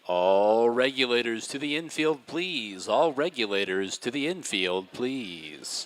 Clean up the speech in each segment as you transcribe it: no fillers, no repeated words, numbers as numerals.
All regulators to the infield, please. All regulators to the infield, please.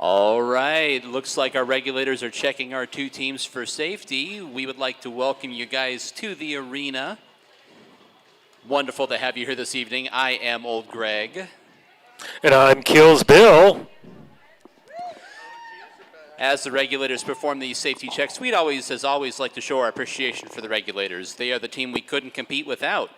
All right, looks like our regulators are checking our two teams for safety. We would like to welcome you guys to the arena. Wonderful to have you here this evening. I am Old Greg. And I'm Kills Bill. As the regulators perform these safety checks, we'd always, as always, like to show our appreciation for the regulators. They are the team we couldn't compete without.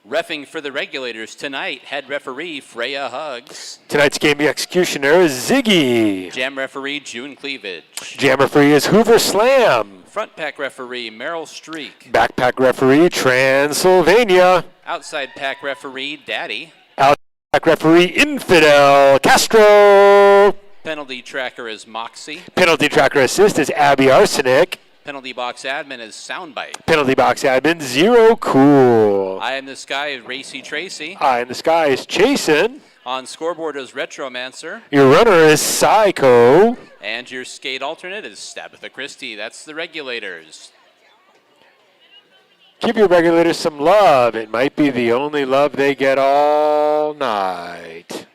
Reffing for the regulators tonight, head referee Freya Huggs. Tonight's game executioner is Ziggy. Jam referee June Cleavage. Jam referee is Hoover Slam. Front pack referee Merrill Streak. Backpack referee Transylvania. Outside pack referee Daddy. Outside pack referee Infidel Castro. Penalty tracker is Moxie. Penalty tracker assist is Abby Arsenic. Penalty box admin is Soundbite. Penalty box admin Zero Cool. Eye in the sky is Racy Tracy. Eye in the sky is Chasen. On scoreboard is Retromancer. Your runner is Psycho. And your skate alternate is Stabitha Christie. That's the regulators. Give your regulators some love. It might be the only love they get all night.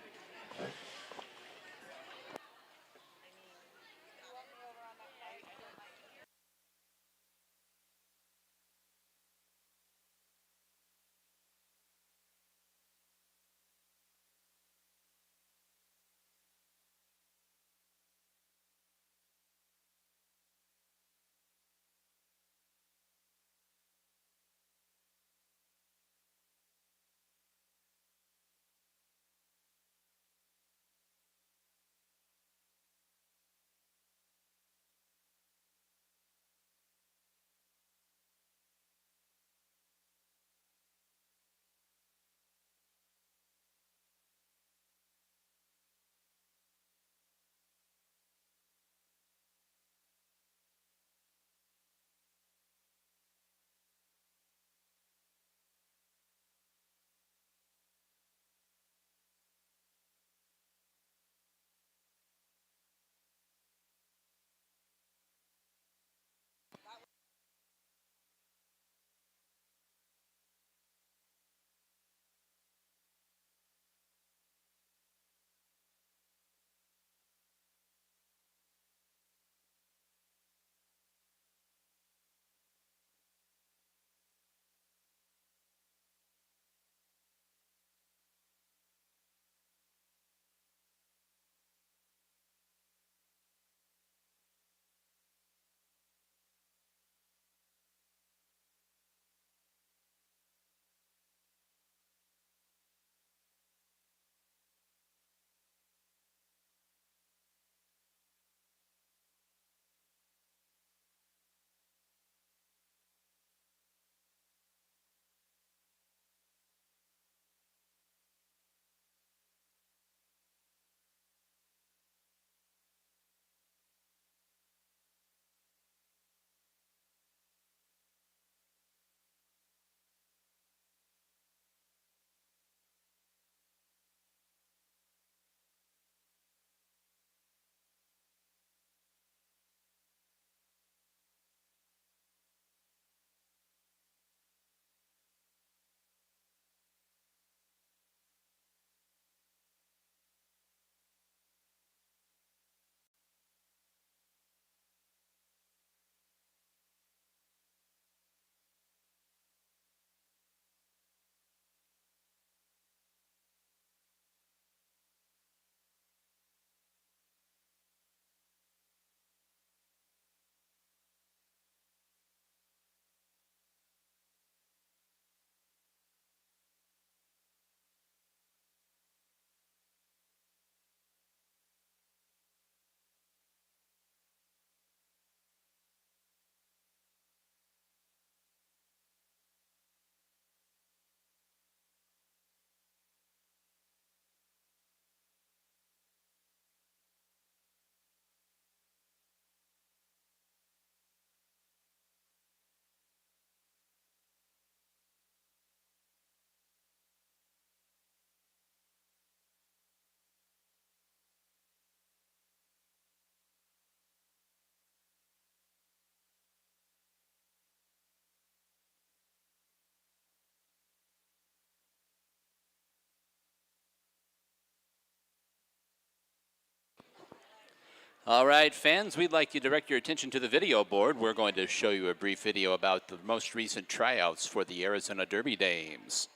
All right, fans, we'd like you to direct your attention to the video board. We're going to show you a brief video about the most recent tryouts for the Arizona Derby Dames.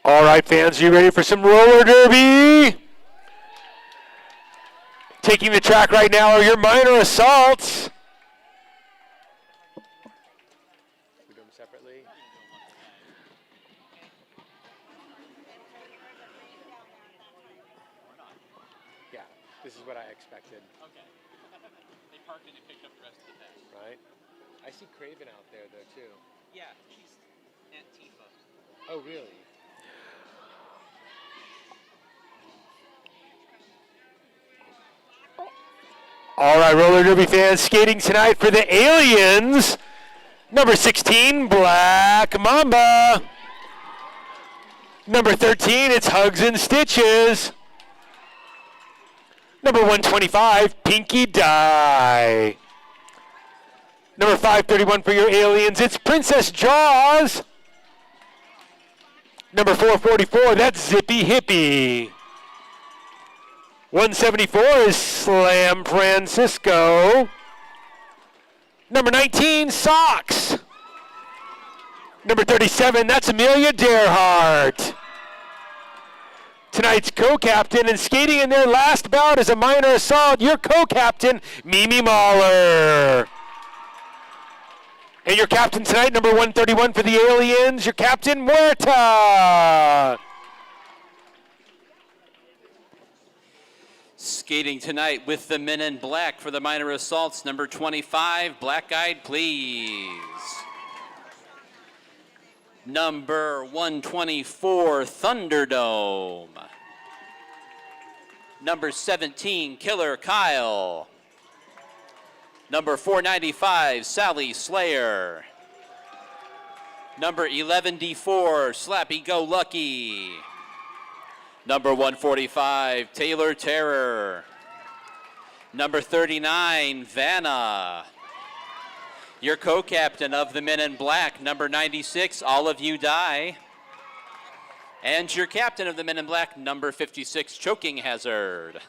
All right, fans, you ready for some roller derby? Taking the track right now are your minor assaults. We do them separately. Yeah, this is what I expected. Okay. They parked and they picked up the rest of the pack. Right? I see Craven out there, though, too. Yeah, she's Aunt Tifa. Oh, really? All right, roller derby fans, skating tonight for the Aliens. Number 16, Black Mamba. Number 13, it's Hugs and Stitches. Number 125, Pinky Die. Number 531 for your Aliens, it's Princess Jaws. Number 444, that's Zippy Hippie. 174 is Slam Francisco. Number 19, Socks. Number 37, that's Amelia Derhart. Tonight's co-captain and skating in their last bout as a minor assault, your co-captain, Mimi Mahler. And your captain tonight, number 131 for the Aliens, your captain, Muerta. Skating tonight with the men in black for the minor assaults, number 25, Black Eyed Please. Number 124, Thunderdome. Number 17, Killer Kyle. Number 495, Sally Slayer. Number 11D4, Slappy Go Lucky. Number 145, Taylor Terror. Number 39, Vanna. Your co-captain of the Men in Black, number 96, All of You Die. And your captain of the Men in Black, number 56, Choking Hazard.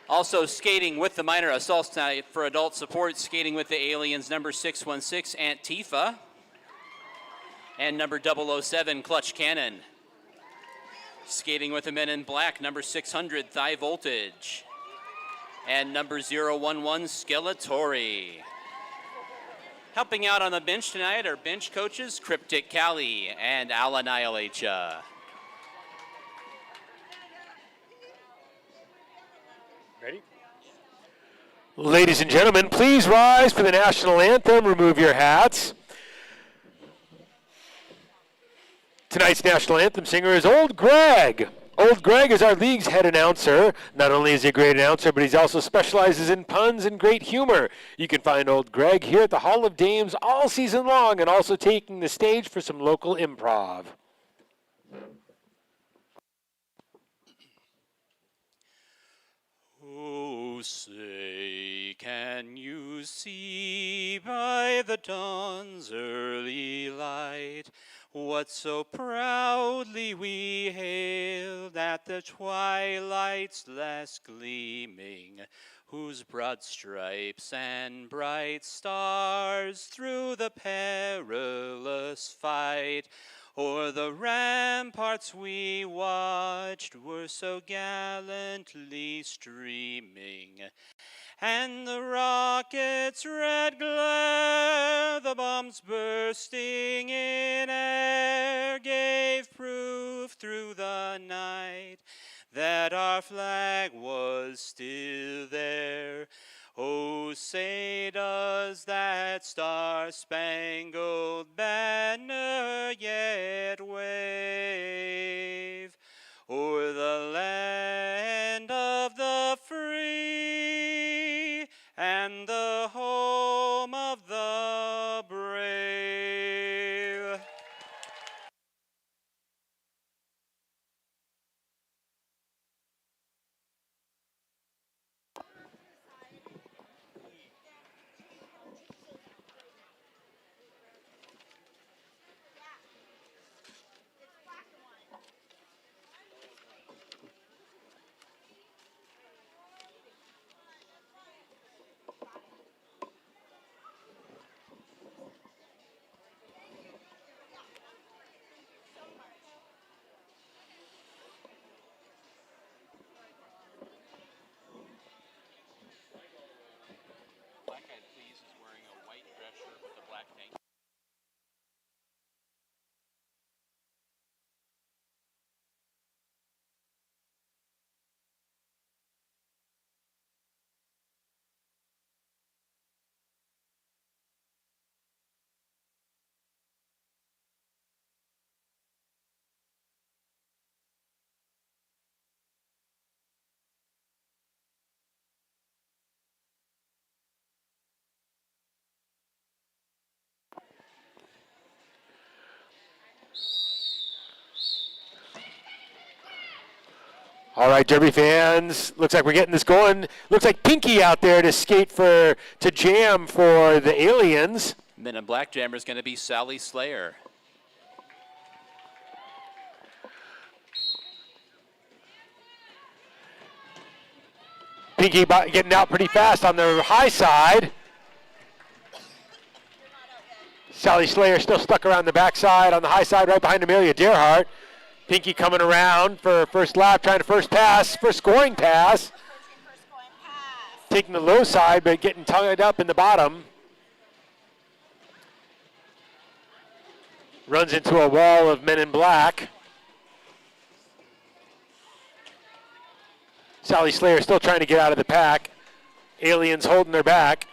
Also skating with the minor assaults tonight for adult support, skating with the Aliens, number 616, Antifa. And number 007, Clutch Cannon. Skating with the Men in Black, number 600, Thigh Voltage. And number 011, Skeletori. Helping out on the bench tonight are bench coaches Cryptic Cali and Al Annihilacha. Ready? Ladies and gentlemen, please rise for the national anthem. Remove your hats. Tonight's national anthem singer is Old Greg. Old Greg is our league's head announcer. Not only is he a great announcer, but he also specializes in puns and great humor. You can find Old Greg here at the Hall of Dames all season long and also taking the stage for some local improv. Oh, say, can you see by the dawn's early light what so proudly we hailed at the twilight's last gleaming, whose broad stripes and bright stars through the perilous fight o'er the ramparts we watched were so gallantly streaming, and the rocket's red glare, the bombs bursting in air, gave proof through the night that our flag was still there. Oh, say does that star-spangled banner yet wave o'er the land of the free and the home of the brave? Black Eyed Peas is wearing a white dress shirt with a black tank. All right, Derby fans, looks like we're getting this going. Looks like Pinky out there to skate to jam for the Aliens. Men in Black jammer is going to be Sally Slayer. Pinky getting out pretty fast on the high side. Sally Slayer still stuck around the backside on the high side right behind Amelia Dearhart. Pinky coming around for first lap, trying to first scoring pass. Taking the low side, but getting tied up in the bottom. Runs into a wall of Men in Black. Sally Slayer still trying to get out of the pack. Aliens holding their back.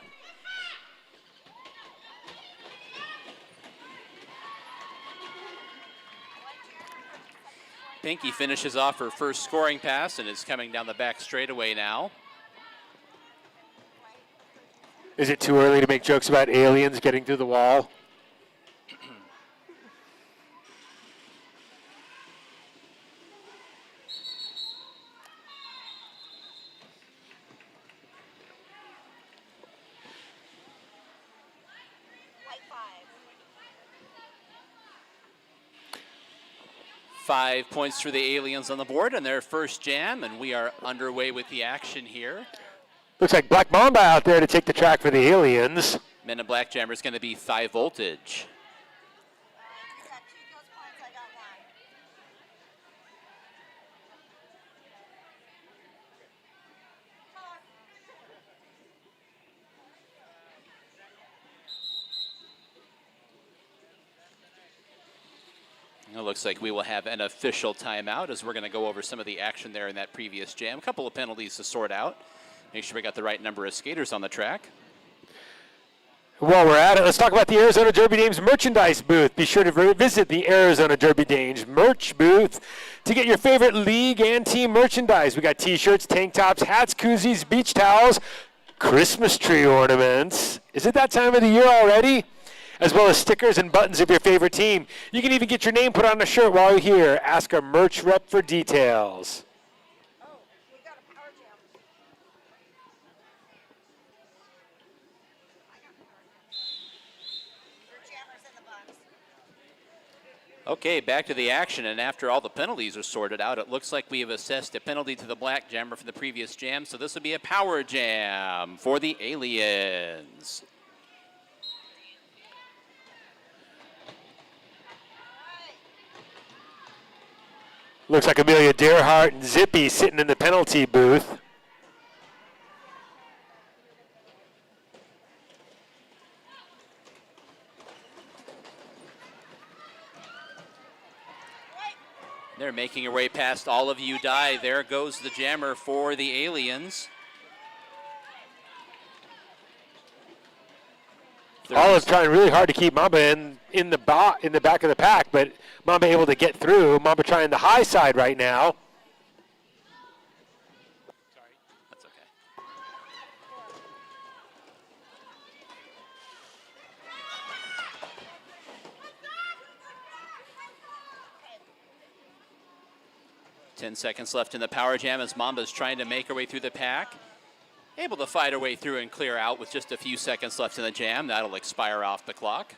Pinky finishes off her first scoring pass and is coming down the back straightaway now. Is it too early to make jokes about aliens getting through the wall? 5 points for the Aliens on the board in their first jam, and we are underway with the action here. Looks like Black Mamba out there to take the track for the Aliens. Men in Black jammer is going to be Thigh Voltage. It looks like we will have an official timeout as we're going to go over some of the action there in that previous jam. A couple of penalties to sort out. Make sure we got the right number of skaters on the track. While we're at it, let's talk about the Arizona Derby Dames merchandise booth. Be sure to visit the Arizona Derby Dames merch booth to get your favorite league and team merchandise. We got t-shirts, tank tops, hats, koozies, beach towels, Christmas tree ornaments. Is it that time of the year already? As well as stickers and buttons of your favorite team. You can even get your name put on a shirt while you're here. Ask our merch rep for details. Oh, we got a power jam. I got power jam. Your jammer's in the box. Okay, back to the action, and after all the penalties are sorted out, it looks like we have assessed a penalty to the Black jammer for the previous jam, so this will be a power jam for the Aliens. Looks like Amelia Dearhart and Zippy sitting in the penalty booth. They're making their way past all of you die. There goes the jammer for the Aliens. Olive trying really hard to keep Mamba in the back of the pack, but Mamba able to get through. Mamba trying the high side right now. Sorry, that's okay. Ten seconds left in the power jam as Mamba's trying to make her way through the pack. Able to fight her way through and clear out with just a few seconds left in the jam. That'll expire off the clock.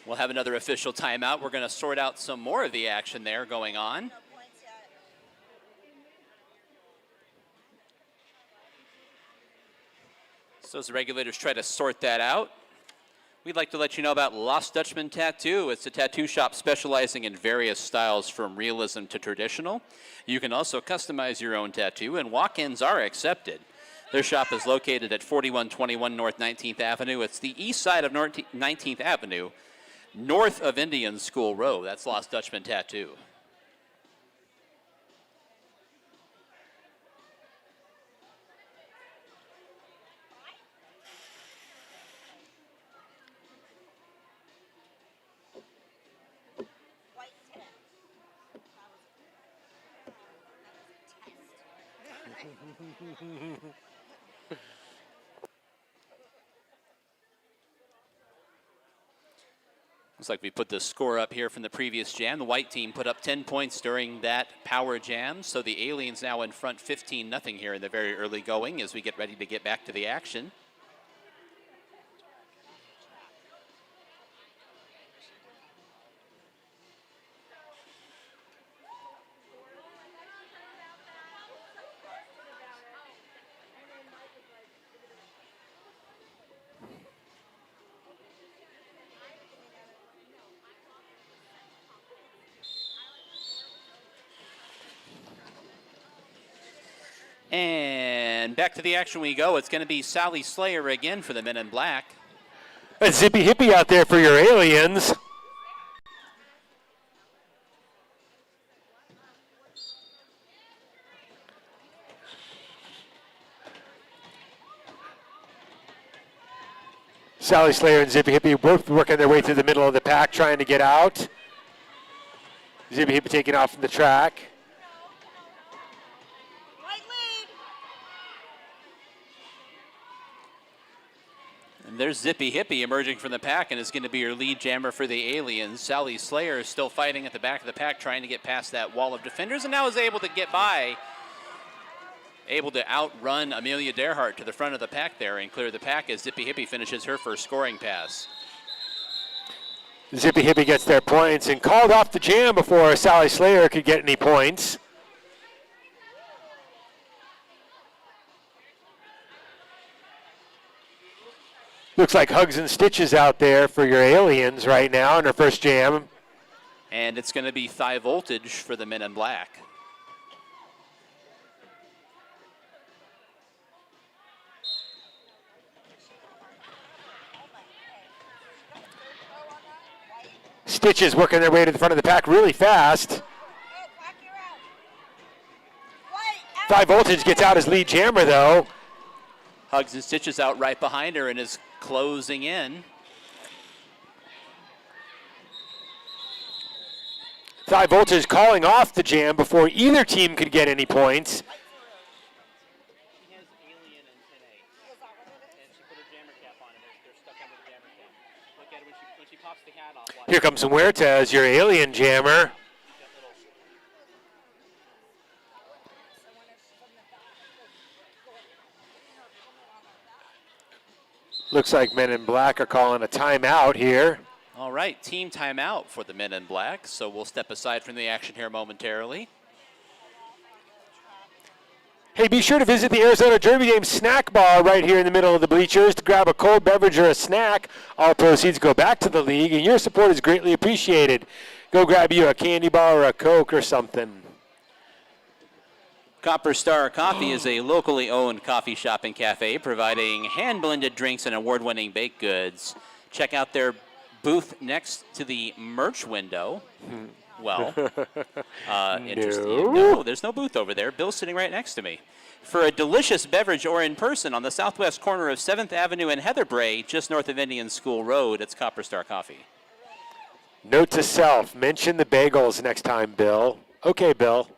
We'll have another official timeout. We're going to sort out some more of the action there going on. So as the regulators try to sort that out, we'd like to let you know about Lost Dutchman Tattoo. It's a tattoo shop specializing in various styles from realism to traditional. You can also customize your own tattoo, and walk-ins are accepted. Their shop is located at 4121 North 19th Avenue. It's the east side of 19th Avenue, north of Indian School Road. That's Lost Dutchman Tattoo. Looks like we put the score up here from the previous jam. The white team put up 10 points during that power jam, so the Aliens now in front 15-0 here in the very early going as we get ready to get back to the action. And back to the action we go. It's going to be Sally Slayer again for the Men in Black. A Zippy Hippie out there for your Aliens. Sally Slayer and Zippy Hippie both working their way through the middle of the pack, trying to get out. Zippy Hippie taking off from the track. And there's Zippy Hippie emerging from the pack and is going to be your lead jammer for the Aliens. Sally Slayer is still fighting at the back of the pack, trying to get past that wall of defenders, and now is able to get by, able to outrun Amelia Derhart to the front of the pack there and clear the pack as Zippy Hippie finishes her first scoring pass. Zippy Hippie gets their points and called off the jam before Sally Slayer could get any points. Looks like Hugs and Stitches out there for your Aliens right now in her first jam. And it's going to be Thigh Voltage for the Men in Black. Stitches working their way to the front of the pack really fast. Thigh Voltage gets out as lead jammer, though. Hugs and Stitches out right behind her and is closing in. Thigh Voltage calling off the jam before either team could get any points. Here comes Huerta as your Alien jammer. Looks like Men in Black are calling a timeout here. All right, team timeout for the Men in Black, so we'll step aside from the action here momentarily. Hey, be sure to visit the Arizona Derby Game snack bar right here in the middle of the bleachers to grab a cold beverage or a snack. All proceeds go back to the league, and your support is greatly appreciated. Go grab you a candy bar or a Coke or something. Copper Star Coffee is a locally owned coffee shop and cafe providing hand-blended drinks and award-winning baked goods. Check out their booth next to the merch window. Well, interesting. No, there's no booth over there. Bill's sitting right next to me. For a delicious beverage or in person on the southwest corner of 7th Avenue and Heatherbray, just north of Indian School Road, it's Copper Star Coffee. Note to self, mention the bagels next time, Bill. Okay, Bill.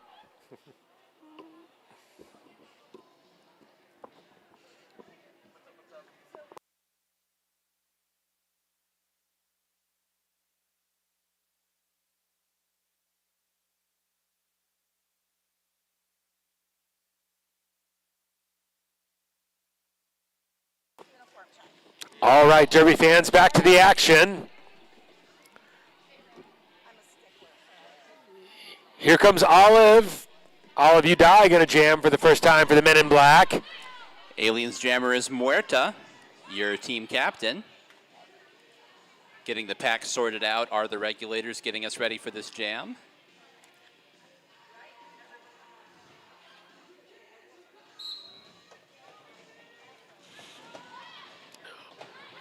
All right, Derby fans, back to the action. Here comes Olive. Olive Udai going to jam for the first time for the Men in Black. Aliens jammer is Muerta, your team captain. Getting the pack sorted out are the regulators getting us ready for this jam.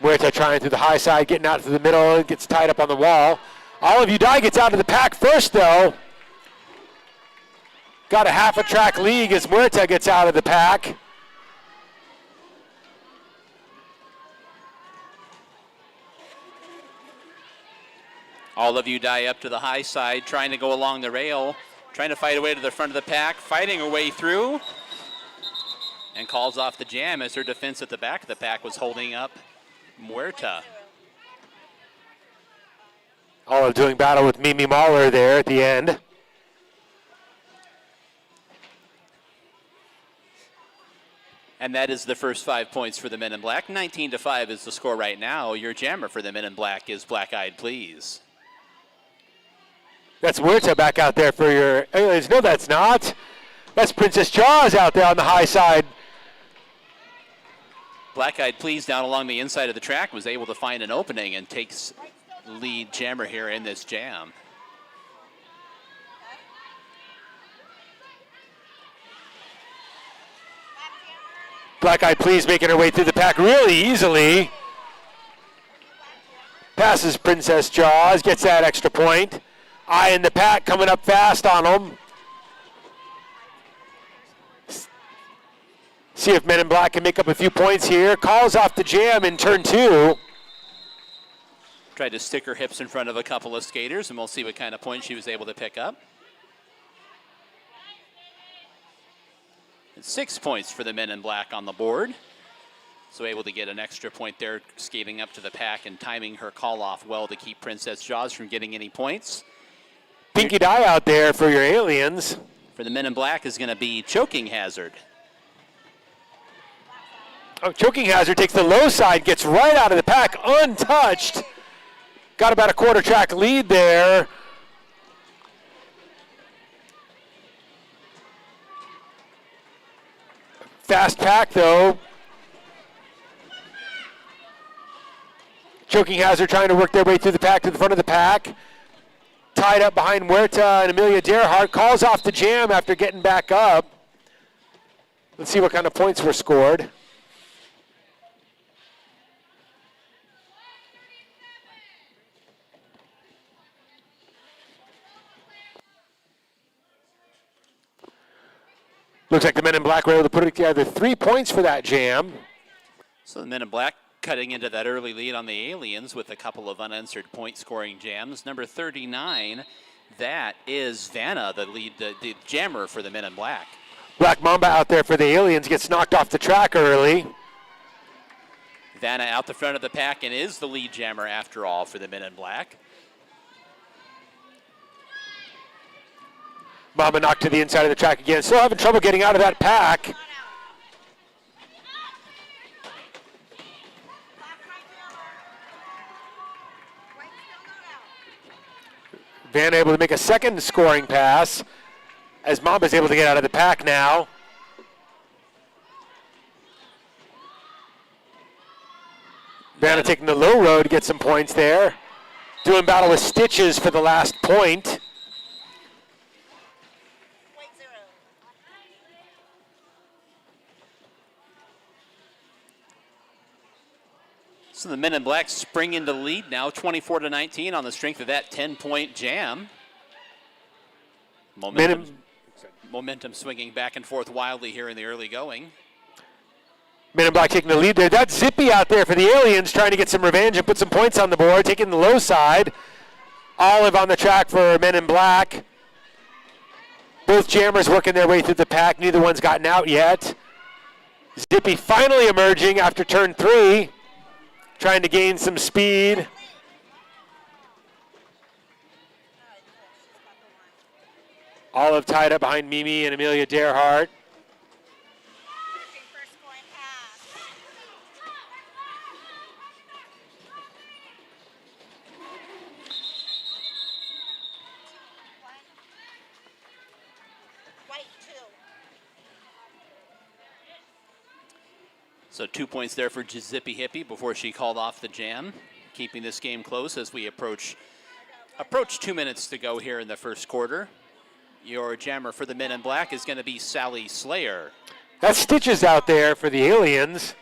Muerta trying through the high side, getting out to the middle, and gets tied up on the wall. Olive Udai gets out of the pack first, though. Got a half a track lead as Muerta gets out of the pack. All of Udai up to the high side, trying to go along the rail, trying to fight her way to the front of the pack, fighting her way through, and calls off the jam as her defense at the back of the pack was holding up Muerta. Olive doing battle with Mimi Mahler there at the end. And that is the first 5 points for the Men in Black. 19-5 is the score right now. Your jammer for the Men in Black is Black Eyed Please. That's Muerta back out there for your Aliens. No, that's not. That's Princess Jaws out there on the high side. Black Eyed Please down along the inside of the track was able to find an opening and takes lead jammer here in this jam. Black Eyed Please making her way through the pack really easily. Passes Princess Jaws, gets that extra point. Eye in the pack coming up fast on them. See if Men in Black can make up a few points here. Calls off the jam in turn 2. Tried to stick her hips in front of a couple of skaters, and we'll see what kind of points she was able to pick up. And 6 points for the Men in Black on the board. So able to get an extra point there, skating up to the pack and timing her call off well to keep Princess Jaws from getting any points. Pinky die out there for your aliens. For the Men in Black is going to be Choking Hazard. Oh, Choking Hazard takes the low side, gets right out of the pack, untouched. Got about a quarter track lead there. Fast pack though. Choking Hazard trying to work their way through the pack to the front of the pack. Tied up behind Huerta and Amelia Derhart. Calls off the jam after getting back up. Let's see what kind of points were scored. Looks like the Men in Black were able to put together 3 points for that jam. So the Men in Black cutting into that early lead on the Aliens with a couple of unanswered point-scoring jams. Number 39, that is Vanna, the lead, the jammer for the Men in Black. Black Mamba out there for the Aliens gets knocked off the track early. Vanna out the front of the pack and is the lead jammer after all for the Men in Black. Mamba knocked to the inside of the track again. Still having trouble getting out of that pack. Vanna able to make a second scoring pass as Mamba's able to get out of the pack now. Vanna taking the low road to get some points there. Doing battle with Stitches for the last point. So the Men in Black spring into lead now, 24-19 on the strength of that 10-point jam. Momentum swinging back and forth wildly here in the early going. Men in Black taking the lead there. That's Zippy out there for the Aliens trying to get some revenge and put some points on the board, taking the low side. Olive on the track for Men in Black. Both jammers working their way through the pack. Neither one's gotten out yet. Zippy finally emerging after turn 3. Trying to gain some speed. Olive tied up behind Mimi and Amelia Derhart. So 2 points there for Zippy Hippie before she called off the jam, keeping this game close as we approach 2 minutes to go here in the first quarter. Your jammer for the Men in Black is going to be Sally Slayer. That's Stitches out there for the Aliens.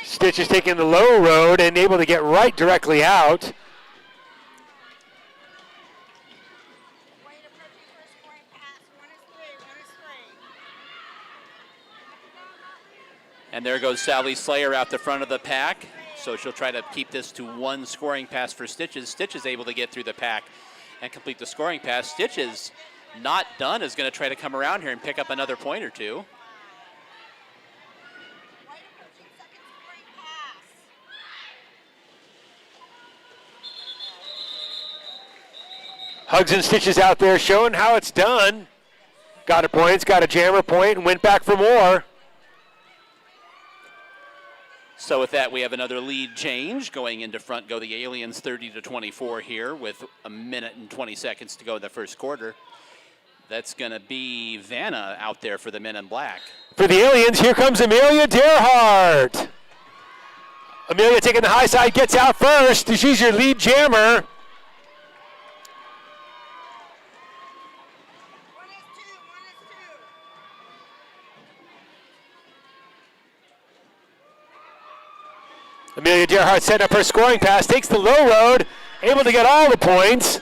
Stitches taking the low road and able to get right directly out. And there goes Sally Slayer out the front of the pack. So she'll try to keep this to one scoring pass for Stitches. Stitches able to get through the pack and complete the scoring pass. Stitches, not done, is going to try to come around here and pick up another point or two. Hugs and Stitches out there showing how it's done. Got a point, got a jammer point, and went back for more. So with that, we have another lead change. Going into front go the Aliens 30-24 here with a minute and 20 seconds to go in the first quarter. That's going to be Vanna out there for the Men in Black. For the Aliens, here comes Amelia Derhart. Amelia taking the high side, gets out first. She's your lead jammer. Amelia Derhart setting up her scoring pass, takes the low road, able to get all the points.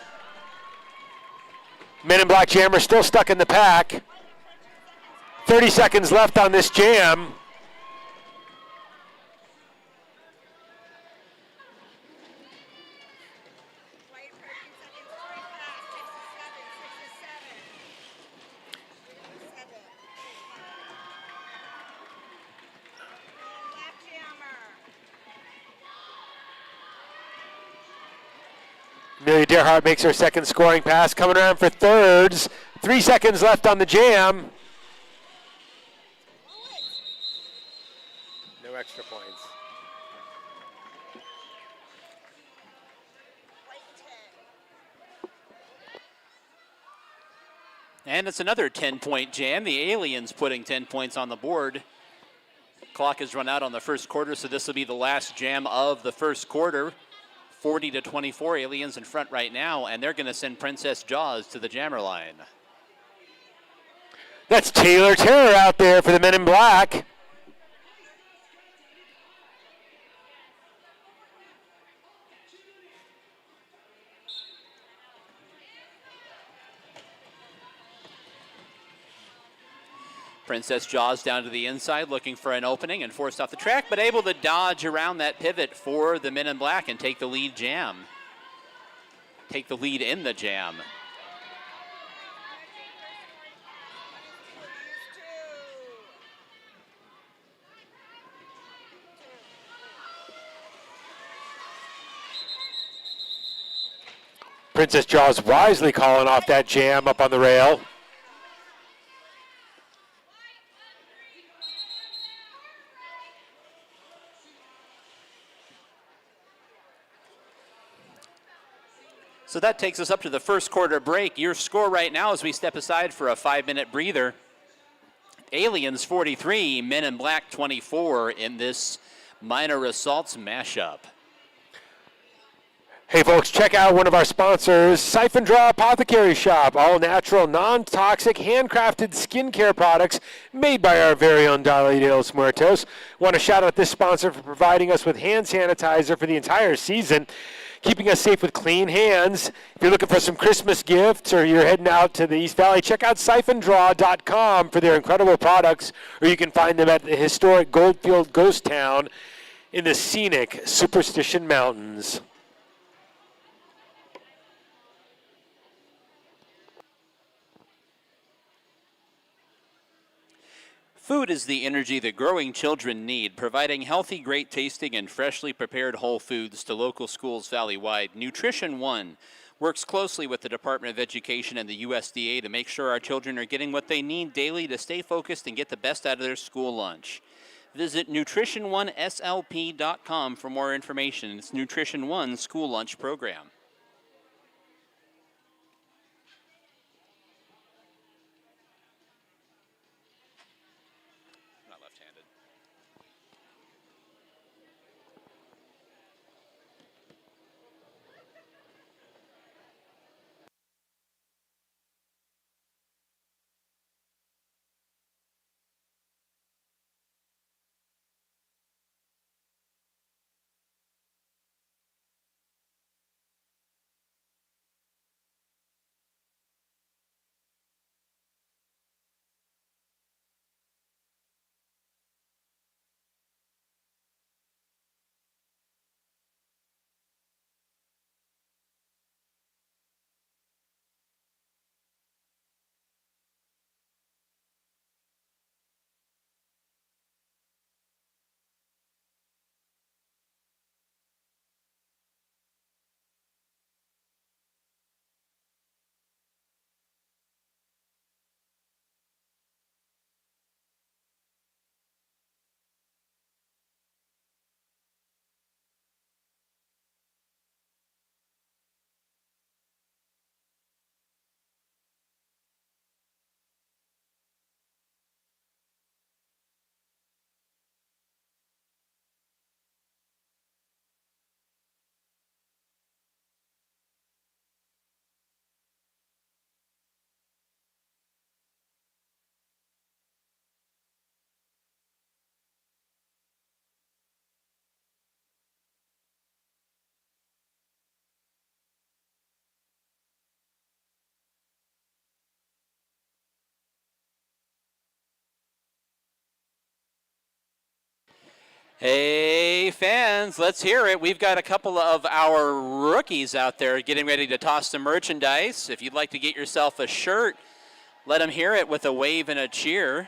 Men in Black jammer still stuck in the pack. 30 seconds left on this jam. Amelia Dearhart makes her second scoring pass, coming around for thirds. 3 seconds left on the jam. No extra points. And it's another 10-point jam. The Aliens putting 10 points on the board. Clock has run out on the first quarter, so this will be the last jam of the first quarter. 40-24, Aliens in front right now, and they're going to send Princess Jaws to the jammer line. That's Taylor Terror out there for the Men in Black. Princess Jaws down to the inside, looking for an opening and forced off the track, but able to dodge around that pivot for the Men in Black and take the lead jam. Take the lead in the jam. Princess Jaws wisely calling off that jam up on the rail. So that takes us up to the first quarter break. Your score right now as we step aside for a 5-minute breather. Aliens 43, Men in Black 24 in this minor assaults mashup. Hey folks, check out one of our sponsors, Siphon Draw Apothecary Shop. All natural, non-toxic, handcrafted skincare products made by our very own Dalí de los Muertos. Want to shout out this sponsor for providing us with hand sanitizer for the entire season, keeping us safe with clean hands. If you're looking for some Christmas gifts or you're heading out to the East Valley, check out siphondraw.com for their incredible products, or you can find them at the historic Goldfield Ghost Town in the scenic Superstition Mountains. Food is the energy that growing children need, providing healthy, great tasting, and freshly prepared whole foods to local schools valley-wide. Nutrition One works closely with the Department of Education and the USDA to make sure our children are getting what they need daily to stay focused and get the best out of their school lunch. Visit nutrition1slp.com for more information. It's Nutrition One school lunch program. Not left-handed. Hey fans, let's hear it. We've got a couple of our rookies out there getting ready to toss some merchandise. If you'd like to get yourself a shirt, let them hear it with a wave and a cheer.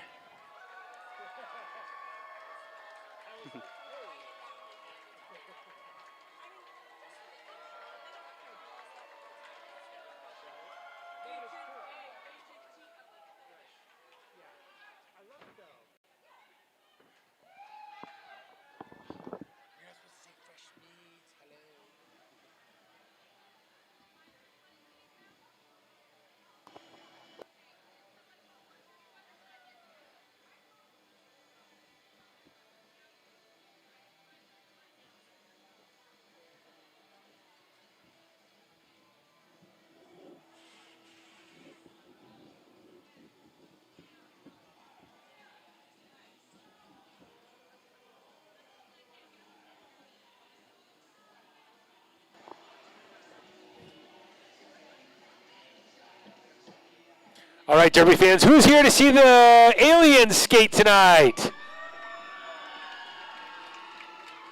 All right, Derby fans, who's here to see the aliens skate tonight?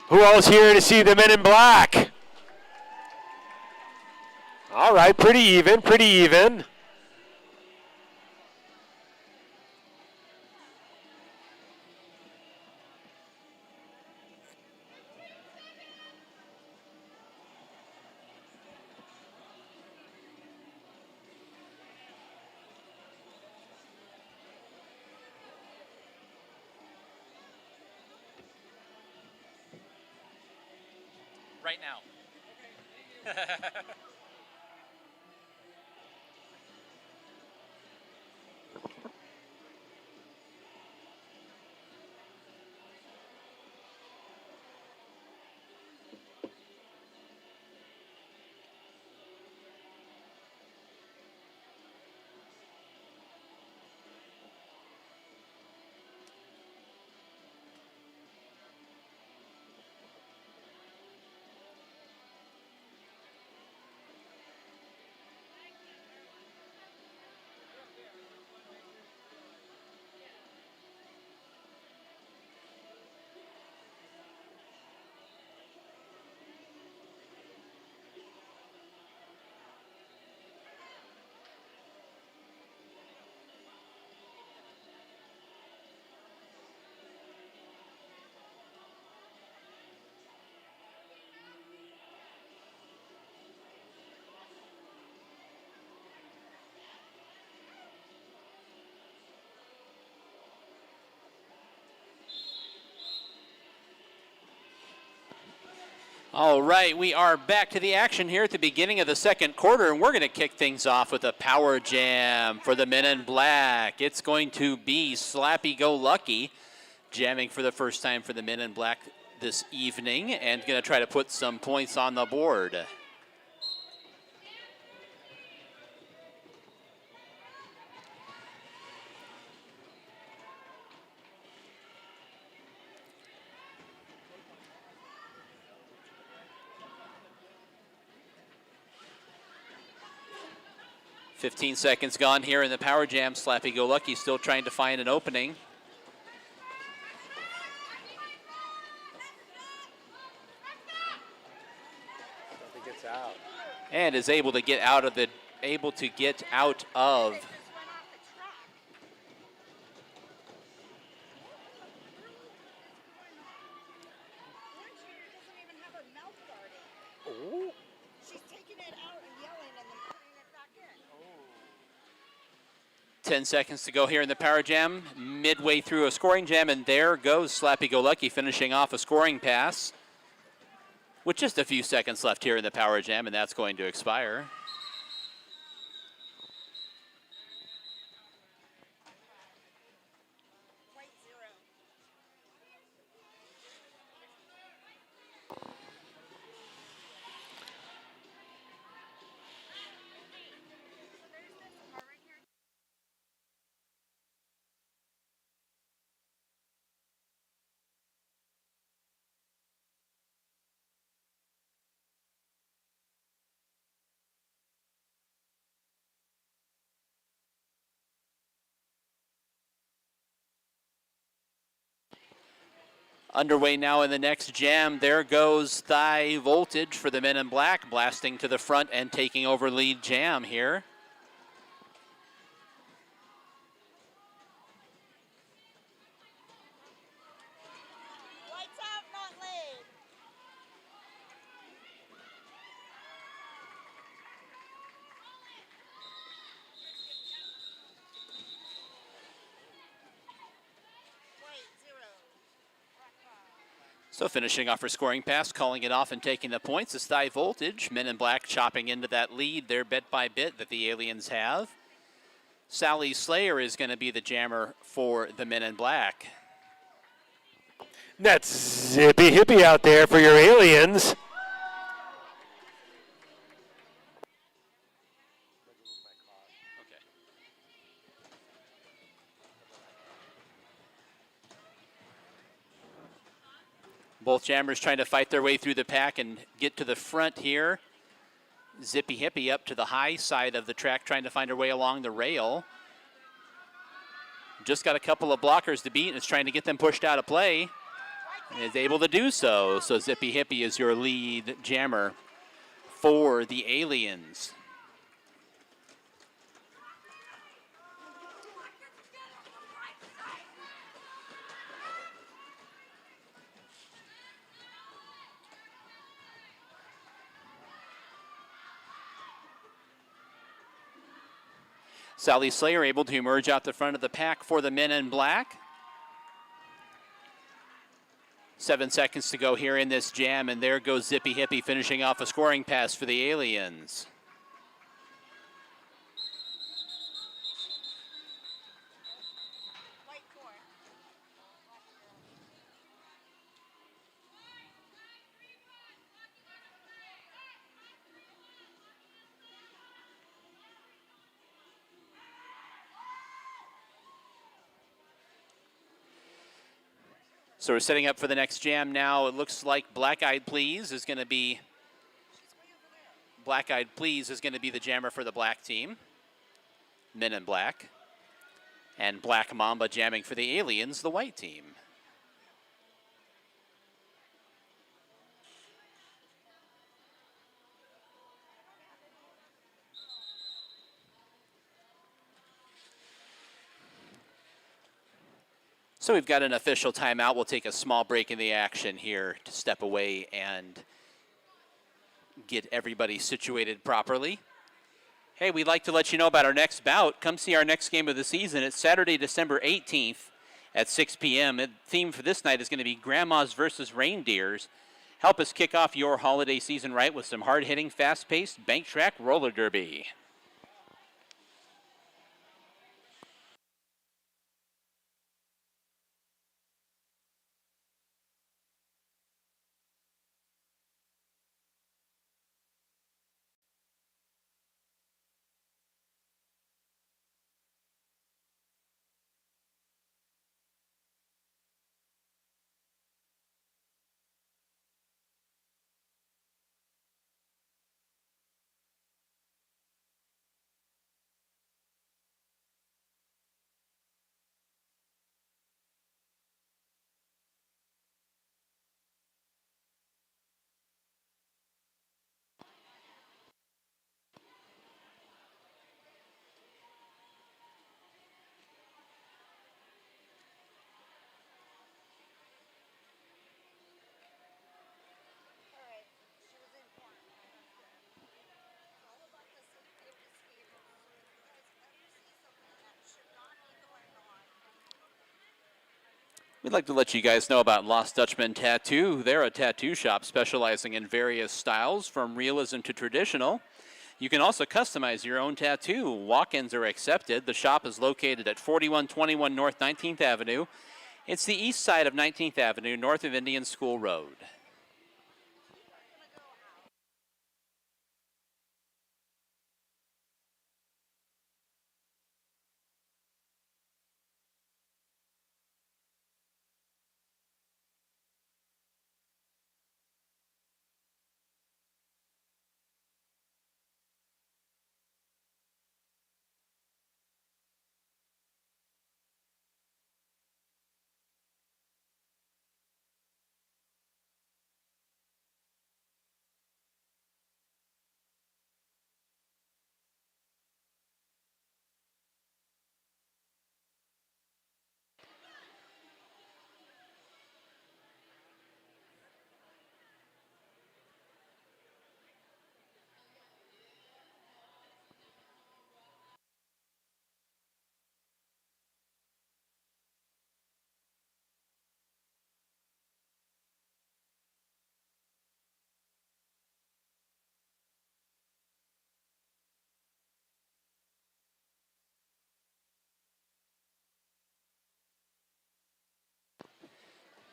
Who else here to see the Men in Black? All right, pretty even, pretty even. Right now. All right, we are back to the action here at the beginning of the second quarter, and we're going to kick things off with a power jam for the Men in Black. It's going to be Slappy Go Lucky jamming for the first time for the Men in Black this evening and going to try to put some points on the board. "15 seconds gone here in the power jam. Slappy Go Lucky still trying to find an opening. Gets out. And is able to get out of Ooh. She's taking it out and yelling and then putting it back in. 10 seconds to go here in the power jam, midway through a scoring jam, and there goes Slappy Go Lucky finishing off a scoring pass with just a few seconds left here in the power jam, and that's going to expire. Point zero. Underway now in the next jam. There goes Thigh Voltage for the Men in Black, blasting to the front and taking over lead jam here. Lights out, not laid. Point zero. So finishing off her scoring pass, calling it off and taking the points is Thigh Voltage. Men in Black chopping into that lead there bit by bit that the Aliens have. Sally Slayer is going to be the jammer for the Men in Black. That's Zippy Hippie out there for your Aliens. Both jammers trying to fight their way through the pack and get to the front here. Zippy Hippie up to the high side of the track trying to find her way along the rail. Just got a couple of blockers to beat and is trying to get them pushed out of play. And is able to do so. So Zippy Hippie is your lead jammer for the Aliens. Sally Slayer able to emerge out the front of the pack for the men in black. 7 seconds to go here in this jam, and there goes Zippy Hippie finishing off a scoring pass for the Aliens. White 4. So we're setting up for the next jam now. It looks like Black Eyed Please is going to be the jammer for the black team. Men in black. And Black Mamba jamming for the Aliens, the white team. So we've got an official timeout. We'll take a small break in the action here to step away and get everybody situated properly. Hey, we'd like to let you know about our next bout. Come see our next game of the season. It's Saturday, December 18th at 6 p.m. The theme for this night is going to be Grandmas versus Reindeers. Help us kick off your holiday season right with some hard-hitting, fast-paced bank track roller derby. We'd like to let you guys know about Lost Dutchman Tattoo. They're a tattoo shop specializing in various styles from realism to traditional. You can also customize your own tattoo. Walk-ins are accepted. The shop is located at 4121 North 19th Avenue. It's the east side of 19th Avenue, north of Indian School Road.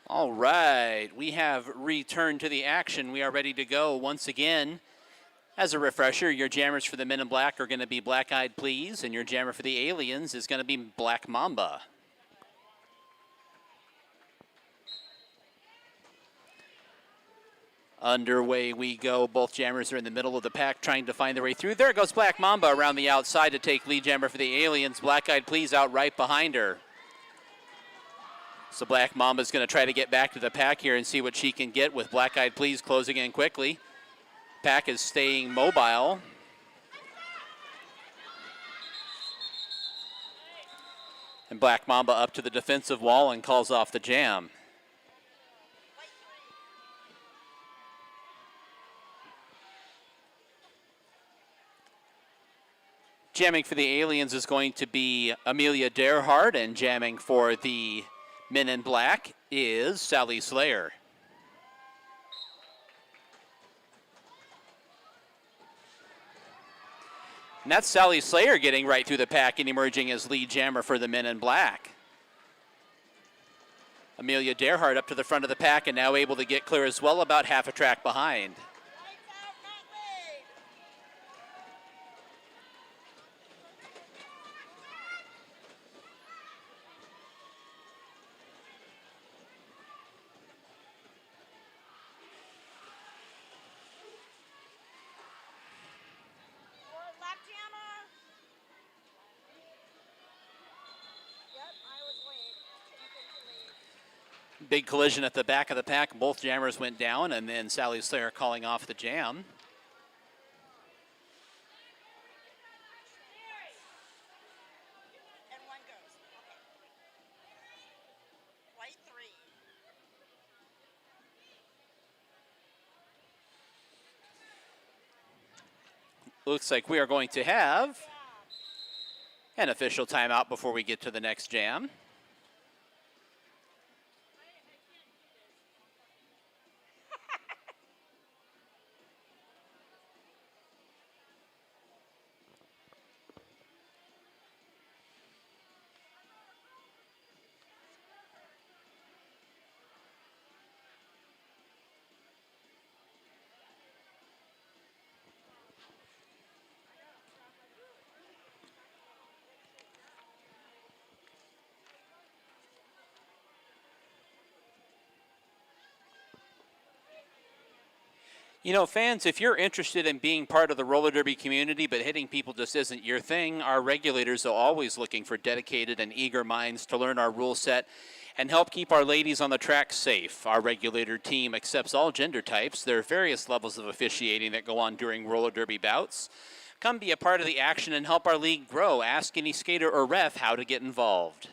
All right, we have returned to the action. We are ready to go once again. As a refresher, your jammers for the Men in Black are going to be Black Eyed Please, and your jammer for the Aliens is going to be Black Mamba. Underway we go. Both jammers are in the middle of the pack trying to find their way through. There goes Black Mamba around the outside to take lead jammer for the Aliens. Black Eyed Please out right behind her. So Black Mamba's going to try to get back to the pack here and see what she can get with Black Eyed Please closing in quickly. Pack is staying mobile. And Black Mamba up to the defensive wall and calls off the jam. Jamming for the Aliens is going to be Amelia Derhart, and jamming for the Men in Black is Sally Slayer. And that's Sally Slayer getting right through the pack and emerging as lead jammer for the Men in Black. Amelia Derhart up to the front of the pack and now able to get clear as well, about half a track behind. Big collision at the back of the pack. Both jammers went down, and then Sally Slayer calling off the jam. And one goes. Okay. White 3. Looks like we are going to have an official timeout before we get to the next jam. You know, fans, if you're interested in being part of the roller derby community, but hitting people just isn't your thing, our regulators are always looking for dedicated and eager minds to learn our rule set and help keep our ladies on the track safe. Our regulator team accepts all gender types. There are various levels of officiating that go on during roller derby bouts. Come be a part of the action and help our league grow. Ask any skater or ref how to get involved.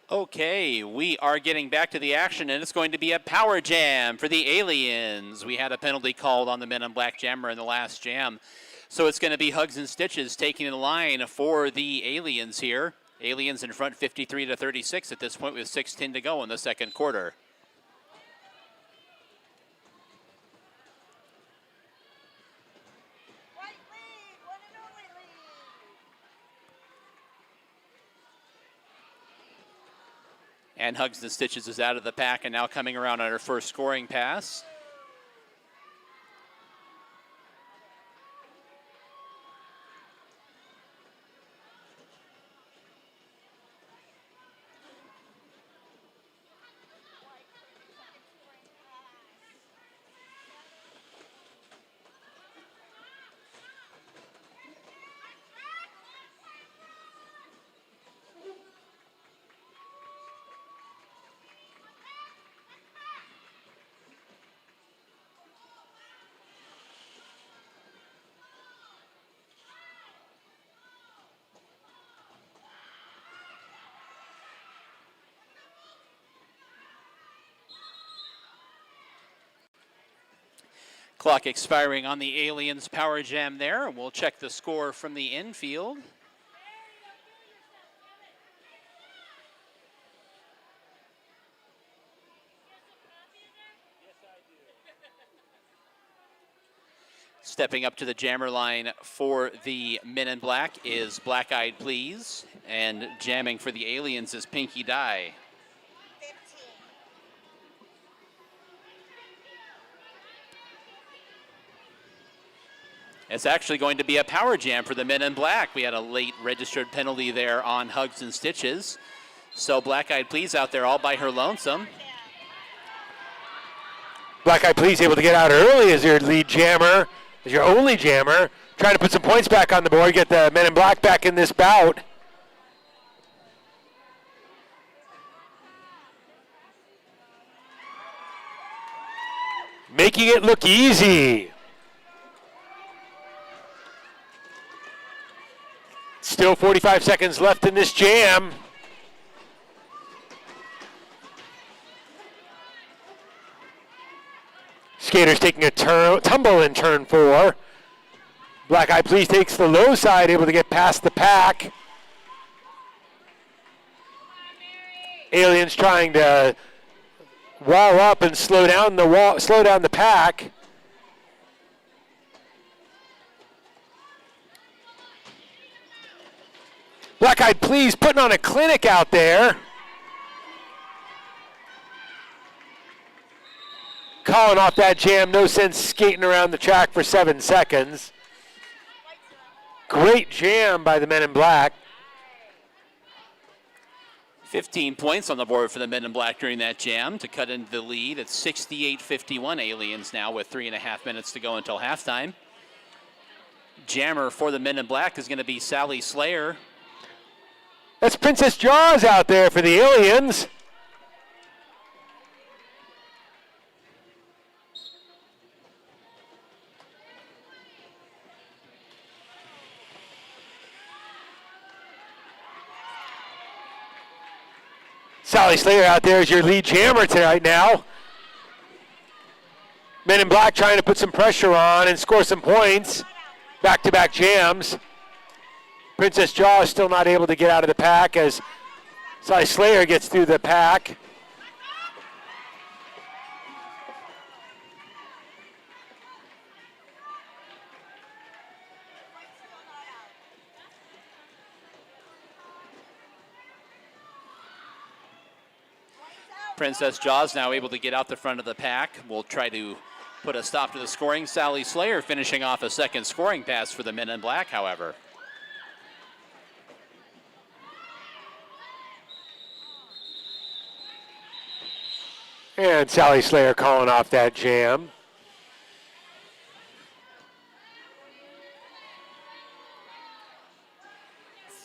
Okay, we are getting back to the action, and it's going to be a power jam for the Aliens. We had a penalty called on the Men in Black jammer in the last jam, so it's going to be Hugs and Stitches taking the line for the Aliens here. Aliens in front 53-36 at this point with 6:10 to go in the second quarter. White lead. One and only lead. And Hugs and Stitches is out of the pack and now coming around on her first scoring pass. Clock expiring on the Aliens Power Jam there. We'll check the score from the infield. Stepping up to the jammer line for the Men in Black is Black Eyed Please, and jamming for the Aliens is Pinky Dye. 15. It's actually going to be a power jam for the Men in Black. We had a late registered penalty there on Hugs and Stitches. So Black Eyed Please out there all by her lonesome. Black Eyed Please able to get out early as your lead jammer, as your only jammer, trying to put some points back on the board, get the Men in Black back in this bout. Making it look easy. Still 45 seconds left in this jam. Skaters taking a tumble in turn 4. Black Eyed Please takes the low side, able to get past the pack. Aliens trying to wall up and slow down the pack. Black Eyed Please putting on a clinic out there. Calling off that jam, no sense skating around the track for 7 seconds. Great jam by the Men in Black. 15 points on the board for the Men in Black during that jam to cut into the lead. It's 68-51 Aliens now with 3.5 minutes to go until halftime. Jammer for the Men in Black is going to be Sally Slayer. That's Princess Jaws out there for the Aliens. Sally Slayer out there is your lead jammer tonight now. Men in Black trying to put some pressure on and score some points. Back-to-back jams. Princess Jaws still not able to get out of the pack as Sally Slayer gets through the pack. Princess Jaws now able to get out the front of the pack. We'll try to put a stop to the scoring. Sally Slayer finishing off a second scoring pass for the Men in Black, however. And Sally Slayer calling off that jam.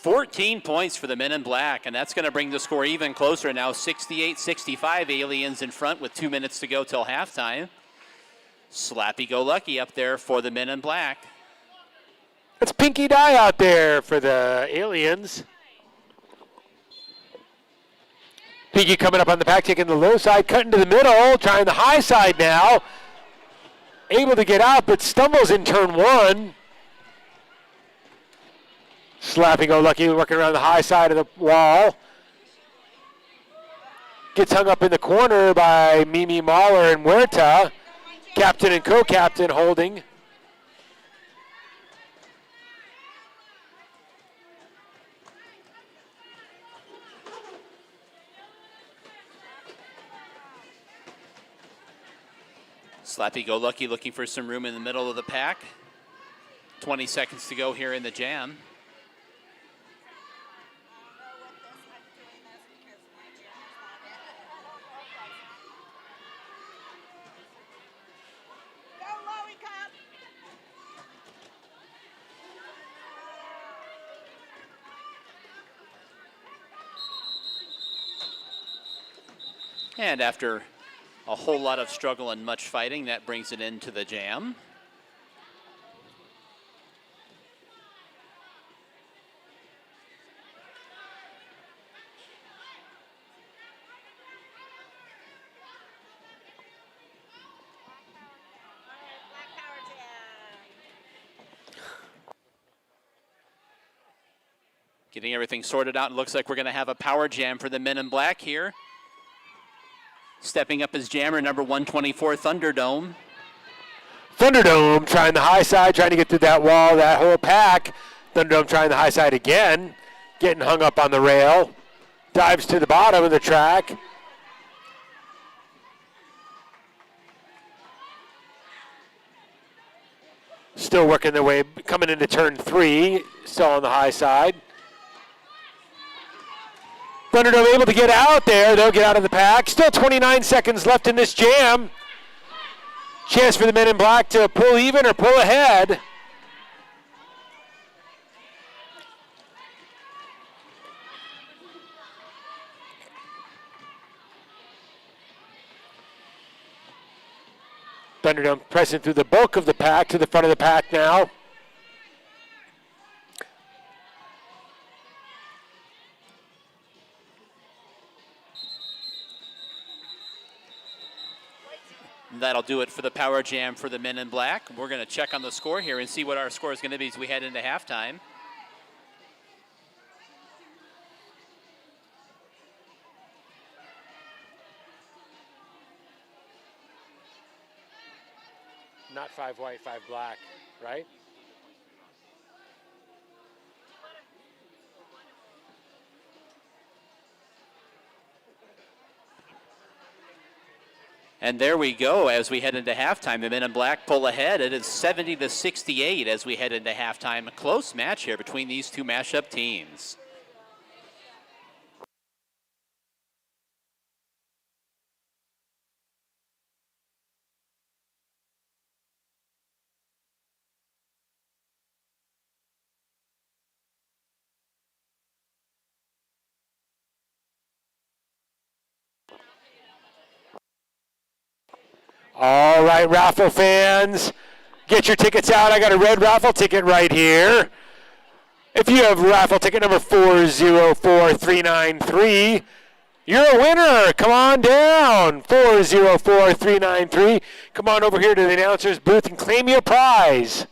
$14 points for the Men in Black, and that's going to bring the score even closer now. 68-65 Aliens in front with 2 minutes to go till halftime. Slappy-go-lucky up there for the Men in Black. That's Pinky Dye out there for the Aliens. Pinky coming up on the pack, taking the low side, cutting to the middle, trying the high side now. Able to get out, but stumbles in turn 1. Slappy-go-lucky working around the high side of the wall. Gets hung up in the corner by Mimi Mahler and Huerta. Captain and co-captain holding. Slappy-go-lucky looking for some room in the middle of the pack. 20 seconds to go here in the jam. And after a whole lot of struggle and much fighting, that brings it into the jam. Getting everything sorted out, and looks like we're going to have a power jam for the men in black here. Stepping up as jammer, number 124, Thunderdome. Thunderdome trying the high side, trying to get through that wall, that whole pack. Thunderdome trying the high side again, getting hung up on the rail. Dives to the bottom of the track. Still working their way, coming into turn 3, still on the high side. Thunderdome able to get out there. They'll get out of the pack. Still 29 seconds left in this jam. Chance for the men in black to pull even or pull ahead. Thunderdome pressing through the bulk of the pack to the front of the pack now. That'll do it for the power jam for the men in black. We're going to check on the score here and see what our score is going to be as we head into halftime. Not 5 white, 5 black, right? And there we go as we head into halftime. The men in black pull ahead. It is 70-68 as we head into halftime. A close match here between these two mashup teams. All right, raffle fans, get your tickets out. I got a red raffle ticket right here. If you have raffle ticket number 404393, you're a winner. Come on down. 404393. Come on over here to the announcer's booth and claim your prize.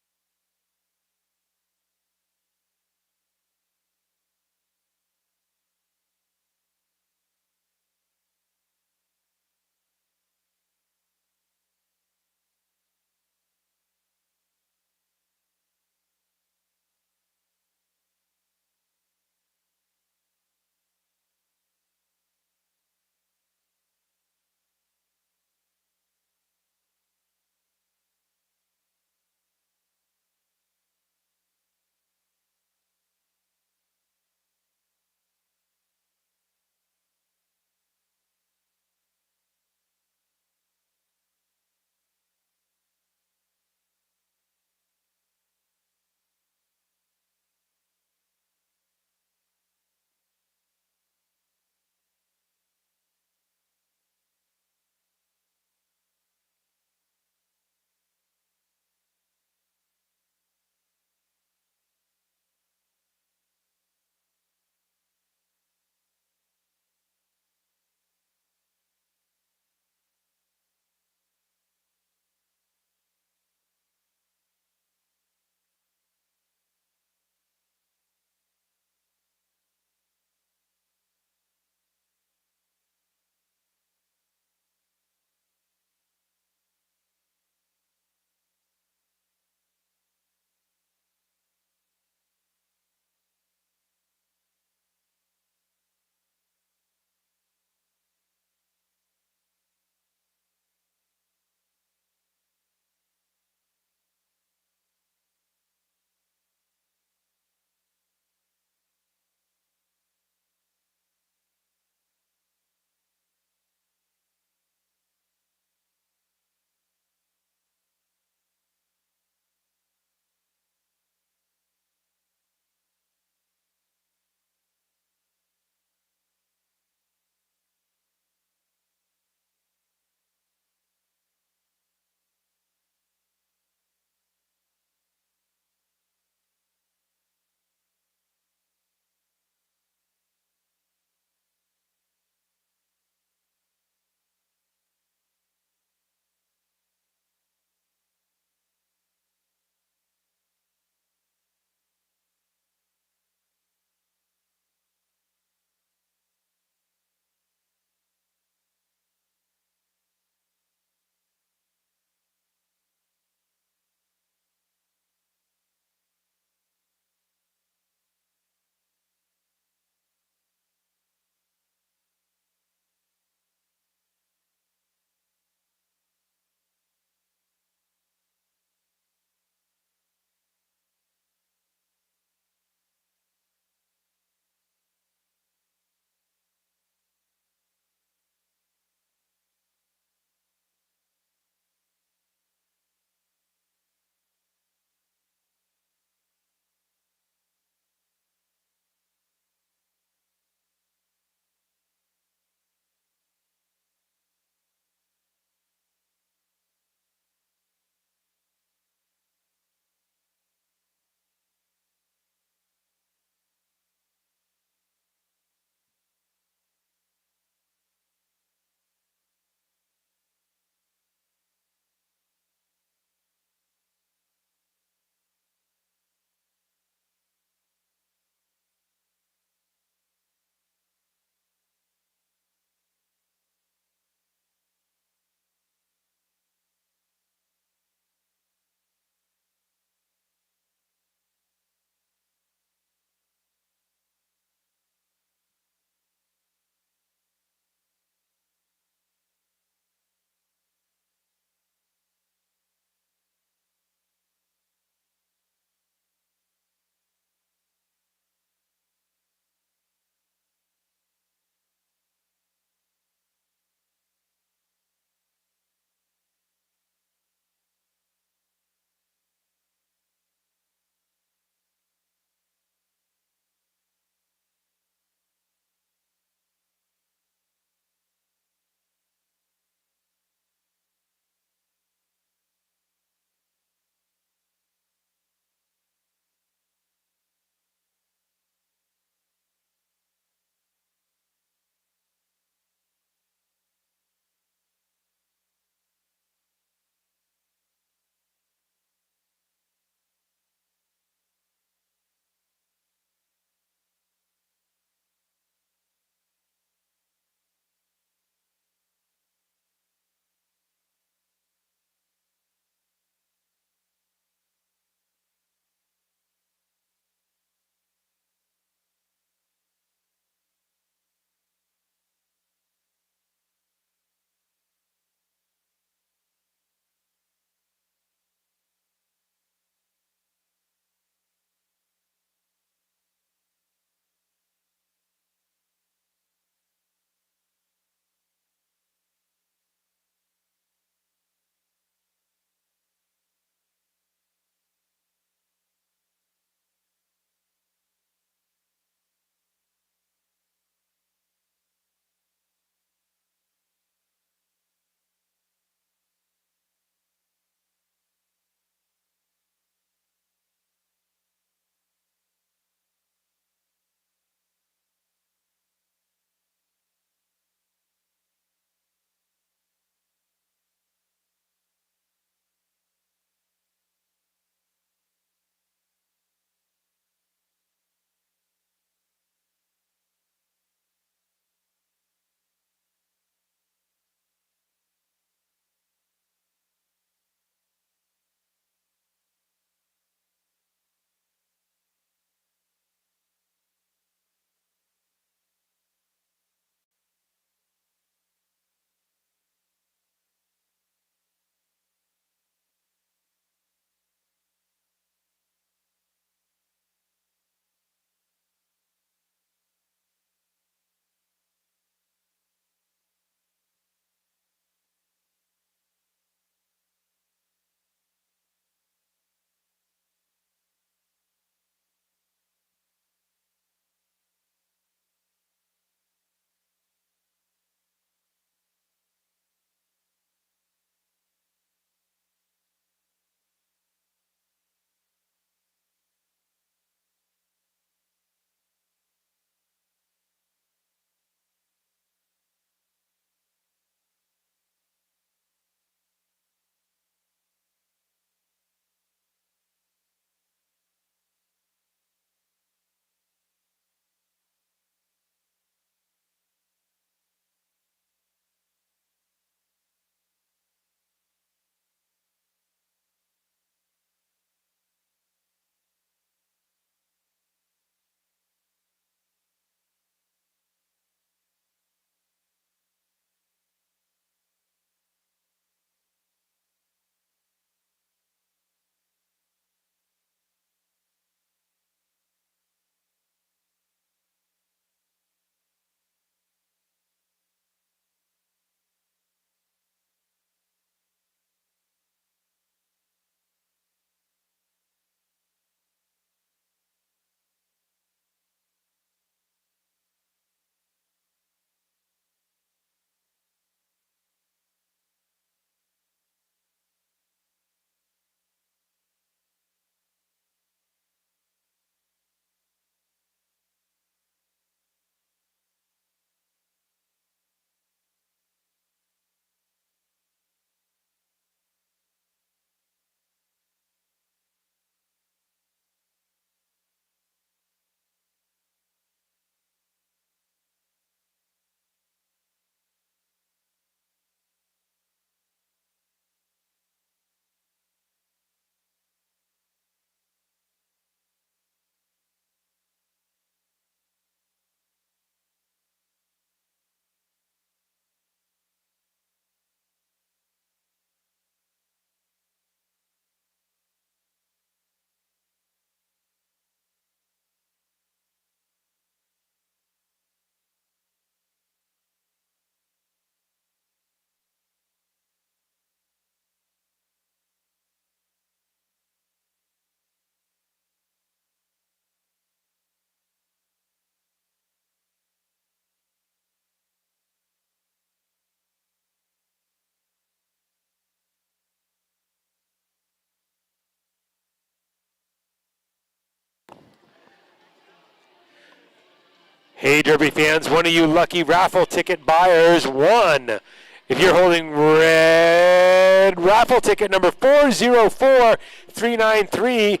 Hey, Derby fans, one of you lucky raffle ticket buyers won. If you're holding red raffle ticket number 404393,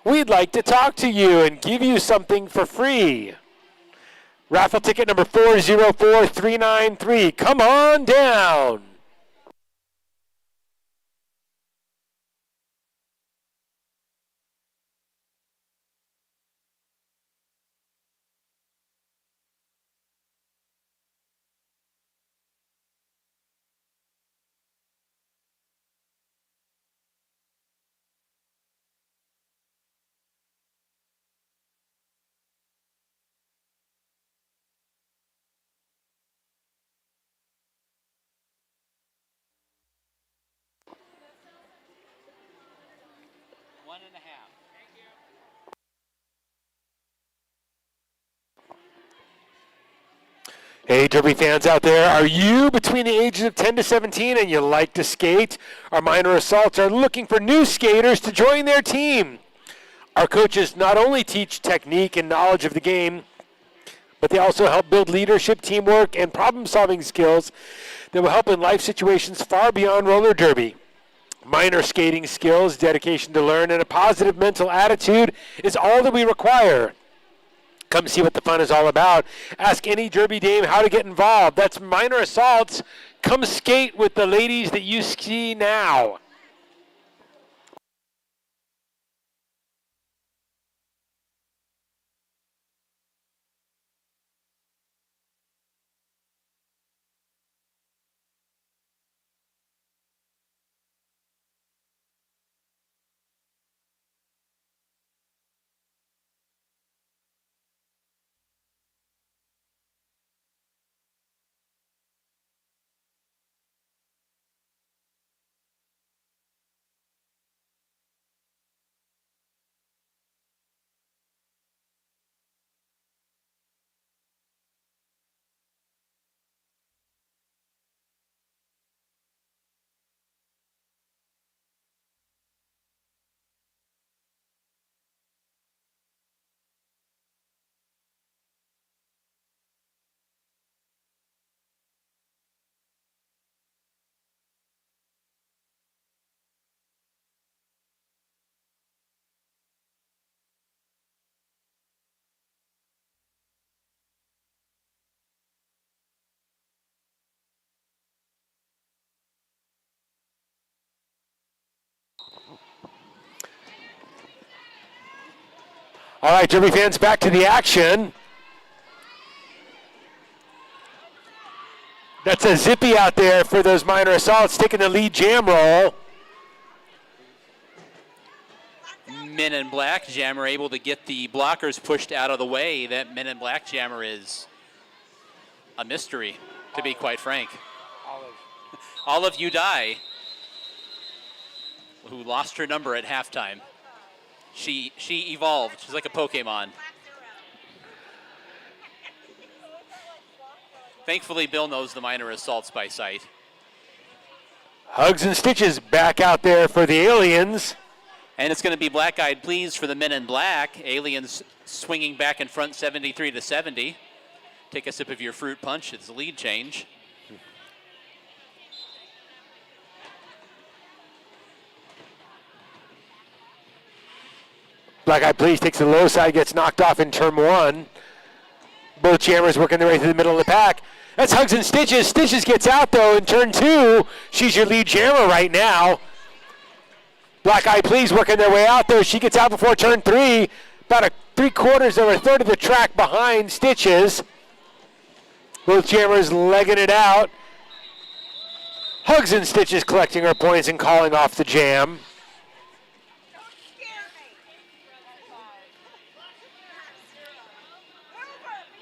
we'd like to talk to you and give you something for free. Raffle ticket number 404393. Come on down. Hey, Derby fans out there, are you between the ages of 10 to 17 and you like to skate? Our minor assaults are looking for new skaters to join their team. Our coaches not only teach technique and knowledge of the game, but they also help build leadership, teamwork, and problem-solving skills that will help in life situations far beyond roller derby. Minor skating skills, dedication to learn, and a positive mental attitude is all that we require. Come see what the fun is all about. Ask any Derby dame how to get involved. That's minor assaults. Come skate with the ladies that you see now. All right, Derby fans, back to the action. That's a zippy out there for those minor assaults, taking the lead jam roll. Men in Black jammer able to get the blockers pushed out of the way. That Men in Black jammer is a mystery, to be quite frank. Olive Udai, who lost her number at halftime. She evolved. She's like a Pokemon. Thankfully, Bill knows the minor assaults by sight. Hugs and Stitches back out there for the Aliens. And it's going to be Black Eyed Please for the Men in Black. Aliens swinging back in front 73 to 70. Take a sip of your fruit punch. It's a lead change. Black Eyed Please takes the low side, gets knocked off in turn one. Both jammers working their way through the middle of the pack. That's Hugs and Stitches. Stitches gets out, though, in turn two. She's your lead jammer right now. Black Eyed Please working their way out, though. She gets out before turn three. About a 3/4 or a third of the track behind Stitches. Both jammers legging it out. Hugs and Stitches collecting her points and calling off the jam.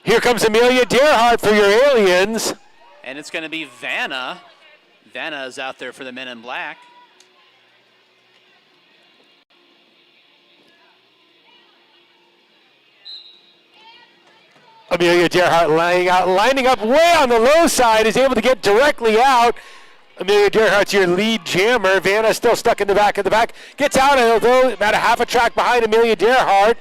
Here comes Amelia Derhart for your Aliens. And it's going to be Vanna. Vanna is out there for the Men in Black. Amelia Derhart lining up way on the low side, is able to get directly out. Amelia Derhart's your lead jammer. Vanna still stuck in the back of the back. Gets out, although about a half a track behind Amelia Derhart.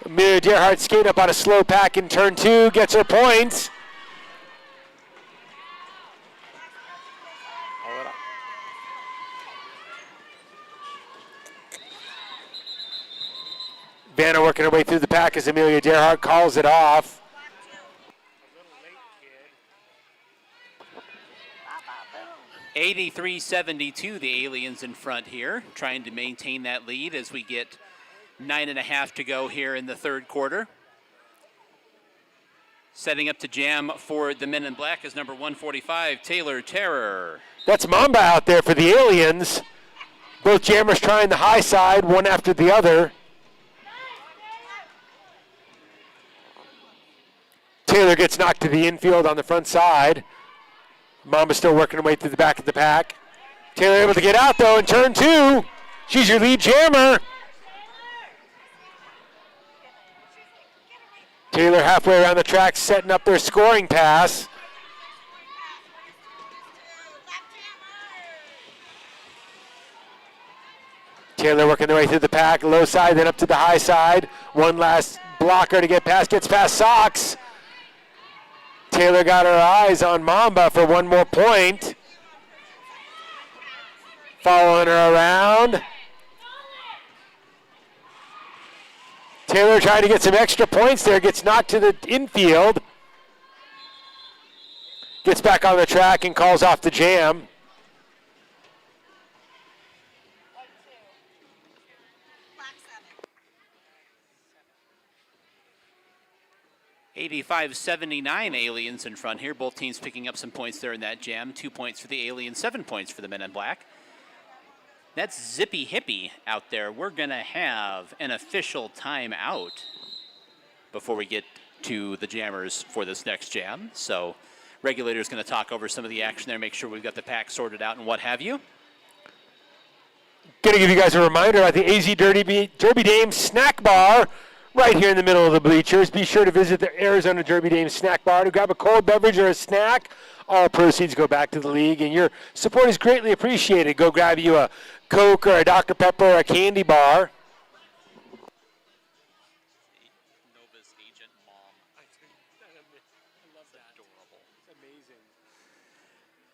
Amelia Dearhart skating up on a slow pack in turn 2, gets her points. Vanna working her way through the pack as Amelia Dearhart calls it off. 83-72, the Aliens in front here, trying to maintain that lead as we get 9.5 to go here in the third quarter. Setting up to jam for the men in black is number 145, Taylor Terror. That's Mamba out there for the Aliens. Both jammers trying the high side, one after the other. Taylor gets knocked to the infield on the front side. Mamba still working her way through the back of the pack. Taylor able to get out though in turn 2. She's your lead jammer. Taylor halfway around the track setting up their scoring pass. Taylor working their way through the pack, low side, then up to the high side. One last blocker to get past, gets past Sox. Taylor got her eyes on Mamba for one more point. Following her around. Taylor trying to get some extra points there, gets knocked to the infield. Gets back on the track and calls off the jam. Black 7. 85-79 Aliens in front here. Both teams picking up some points there in that jam. 2 points for the Aliens, 7 points for the men in black. That's Zippy Hippie out there. We're going to have an official timeout before we get to the jammers for this next jam. So regulator's going to talk over some of the action there, make sure we've got the pack sorted out and what have you. Going to give you guys a reminder about the AZ Derby Dame Snack Bar right here in the middle of the bleachers. Be sure to visit the Arizona Derby Dame Snack Bar to grab a cold beverage or a snack. All proceeds go back to the league, and your support is greatly appreciated. Go grab you a Coke or a Dr. Pepper or a candy bar. Nova's agent mom. I love that. Adorable. It's amazing.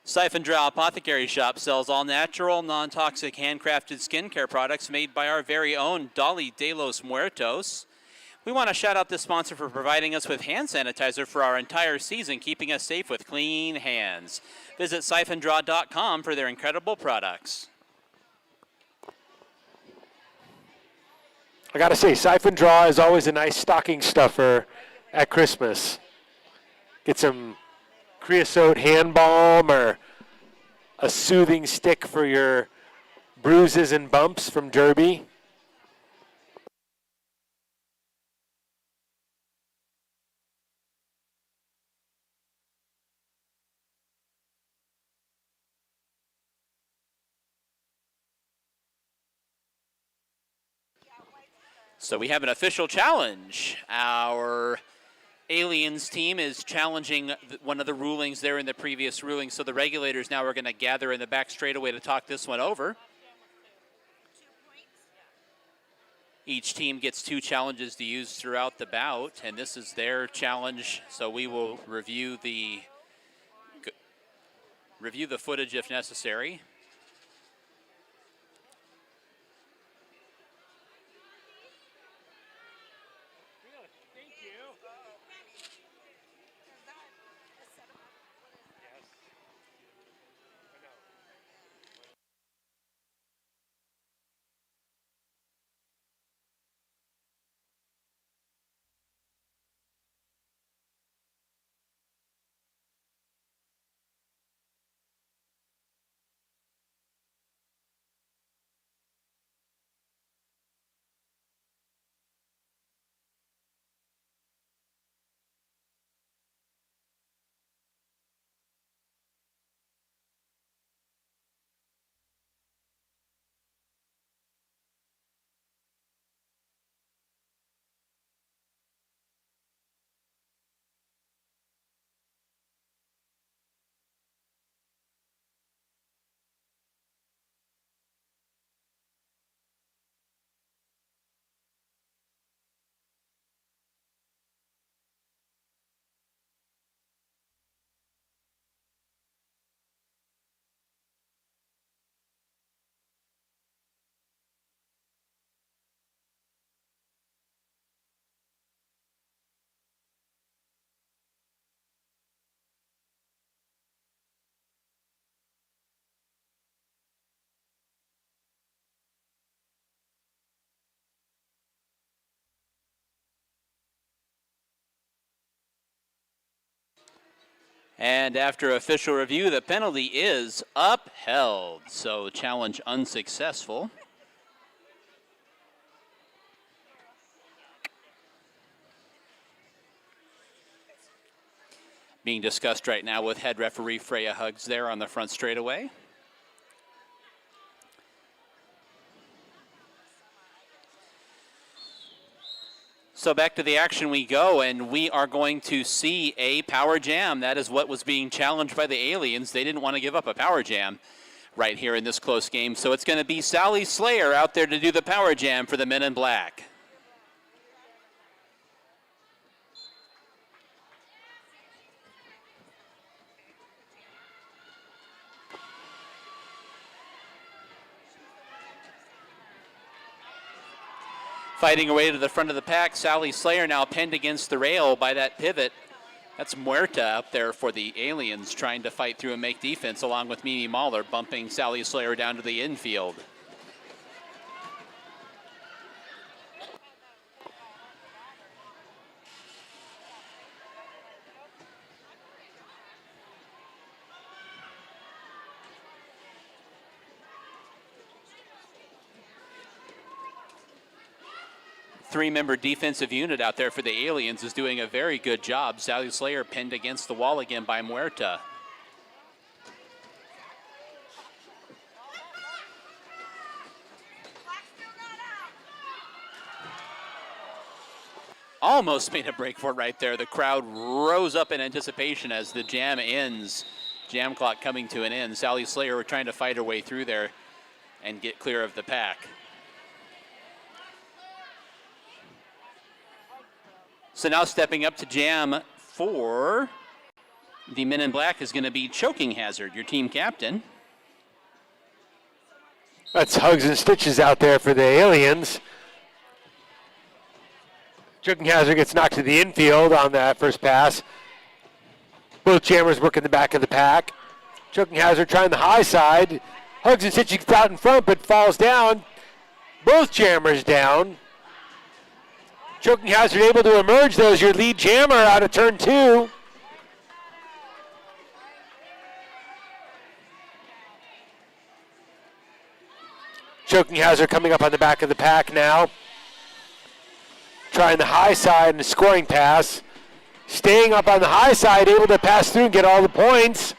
Siphon Draw Apothecary Shop sells all natural, non-toxic, handcrafted skincare products made by our very own Dolly de los Muertos. We want to shout out this sponsor for providing us with hand sanitizer for our entire season, keeping us safe with clean hands. Visit siphondraw.com for their incredible products. I got to say, Siphon Draw is always a nice stocking stuffer at Christmas. Get some creosote hand balm or a soothing stick for your bruises and bumps from Derby. So we have an official challenge. Our Aliens team is challenging one of the rulings there in the previous ruling, so the regulators now are going to gather in the back straightaway to talk this one over. 2 points. Each team gets 2 challenges to use throughout the bout, and this is their challenge, so we will review the footage if necessary. And after official review, the penalty is upheld. So challenge unsuccessful. Being discussed right now with head referee Freya Huggs there on the front straightaway. So back to the action we go, and we are going to see a power jam. That is what was being challenged by the aliens. They didn't want to give up a power jam right here in this close game. So it's going to be Sally Slayer out there to do the power jam for the Men in Black. Fighting away to the front of the pack, Sally Slayer now pinned against the rail by that pivot. That's Muerta up there for the aliens trying to fight through and make defense along with Mimi Mahler bumping Sally Slayer down to the infield. Three-member defensive unit out there for the aliens is doing a very good job. Sally Slayer pinned against the wall again by Muerta. Almost made a break for it right there. The crowd rose up in anticipation as the jam ends. Jam clock coming to an end. Sally Slayer trying to fight her way through there and get clear of the pack. So now stepping up to jam for the Men in Black is going to be Choking Hazard, your team captain. That's Hugs and Stitches out there for the aliens. Choking Hazard gets knocked to the infield on that first pass. Both jammers work in the back of the pack. Choking Hazard trying the high side. Hugs and Stitches gets out in front but falls down. Both jammers down. Choking Hazard able to emerge though as your lead jammer out of turn 2. Choking Hazard coming up on the back of the pack now. Trying the high side and a scoring pass. Staying up on the high side, able to pass through and get all the points.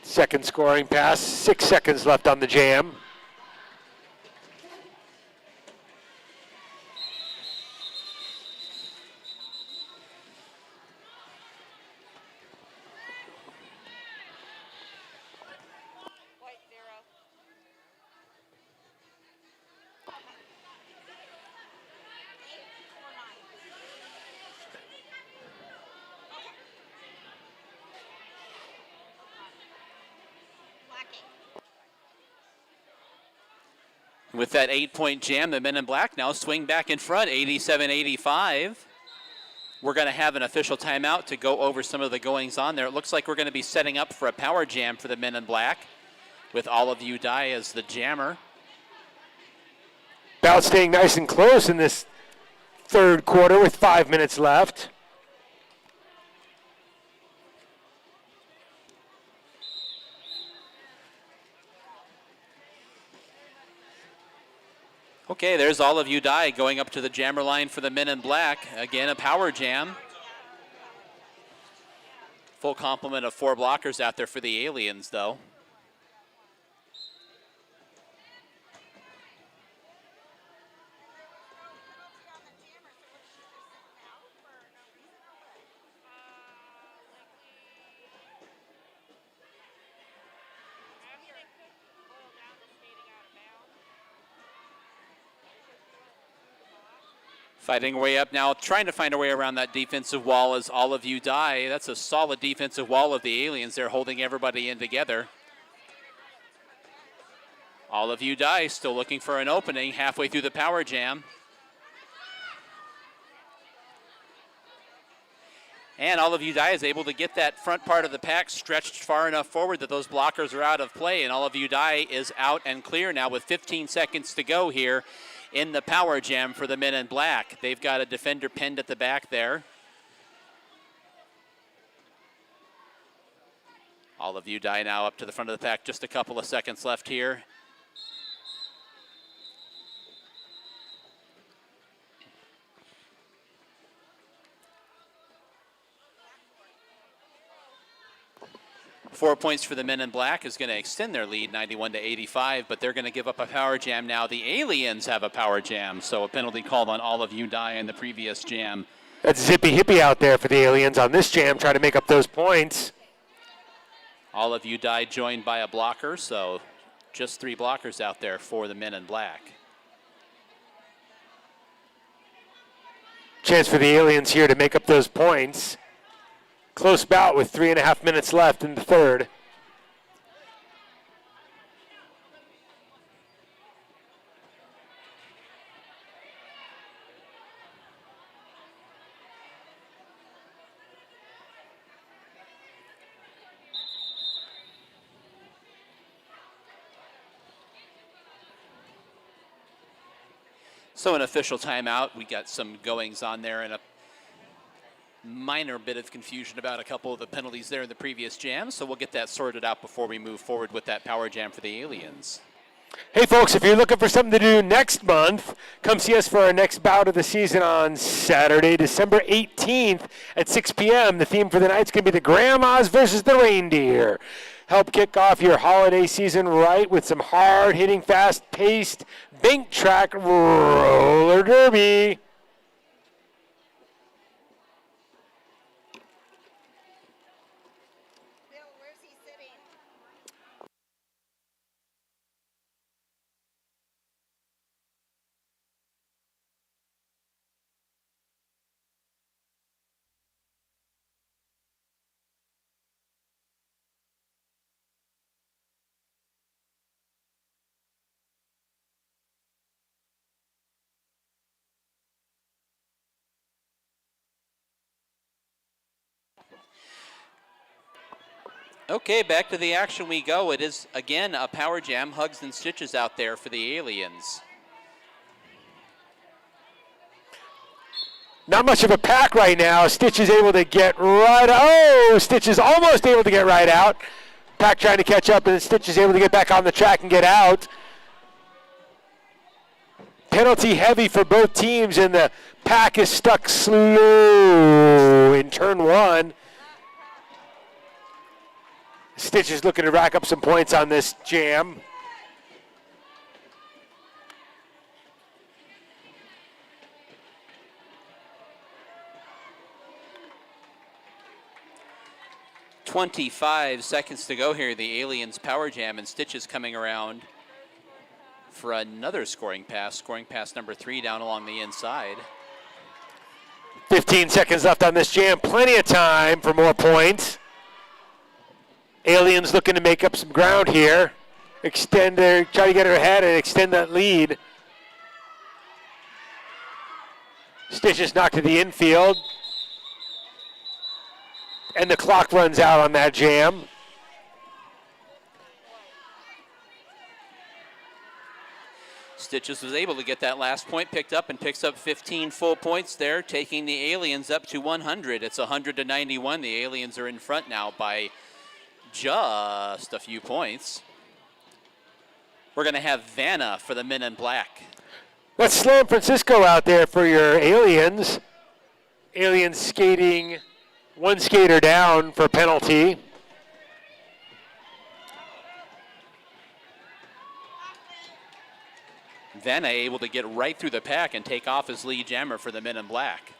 Second scoring pass, 6 seconds left on the jam. With that 8-point jam, the Men in Black now swing back in front, 87-85. We're going to have an official timeout to go over some of the goings on there. It looks like we're going to be setting up for a power jam for the Men in Black with All of You Die as the jammer. BOUT staying nice and close in this third quarter with 5 minutes left. Okay, there's All of You Die going up to the jammer line for the Men in Black. Again, a power jam. Full complement of 4 blockers out there for the aliens, though. Fighting way up now, trying to find a way around that defensive wall as All of You Die. That's a solid defensive wall of the aliens. They're holding everybody in together. All of You Die still looking for an opening halfway through the power jam. And All of Udai is able to get that front part of the pack stretched far enough forward that those blockers are out of play. And All of Udai is out and clear now with 15 seconds to go here in the power jam for the men in black. They've got a defender pinned at the back there. All of Udai now up to the front of the pack. Just a couple of seconds left here. Four points for the men in black is going to extend their lead 91-85, but they're going to give up a power jam now. The Aliens have a power jam, so a penalty called on All of Udai in the previous jam. That's zippy hippie out there for the Aliens on this jam, trying to make up those points. All of Udai joined by a blocker, so just 3 blockers out there for the men in black. Chance for the Aliens here to make up those points. Close bout with 3.5 minutes left in the third. So an official timeout. We got some goings on there and a minor bit of confusion about a couple of the penalties there in the previous jam, so we'll get that sorted out before we move forward with that power jam for the Aliens. Hey folks, if you're looking for something to do next month, come see us for our next bout of the season on Saturday, December 18th at 6 p.m. The theme for the night's going to be the Grandmas versus the Reindeer. Help kick off your holiday season right with some hard-hitting, fast-paced bank track roller derby. Bill, where's he sitting? Okay, back to the action we go. It is, again, a power jam, hugs and stitches out there for the Aliens. Not much of a pack right now. Stitch is able to get right. Oh, Stitch is almost able to get right out. Pack trying to catch up, and Stitch is able to get back on the track and get out. Penalty heavy for both teams, and the pack is stuck slow in turn one. Stitch is looking to rack up some points on this jam. "25 seconds to go here. The Aliens power jam, and Stitch is coming around for another scoring pass number 3 down along the inside. 15 seconds left on this jam. Plenty of time for more points. Aliens looking to make up some ground here. Try to get her ahead and extend that lead. Stitch is knocked to the infield. And the clock runs out on that jam. Stitches was able to get that last point picked up and picks up 15 full points there, taking the Aliens up to 100. It's 100-91. The Aliens are in front now by just a few points. We're going to have Vanna for the men in black. That's San Francisco out there for your Aliens. Aliens skating one skater down for penalty. Vanna able to get right through the pack and take off his lead jammer for the men in black.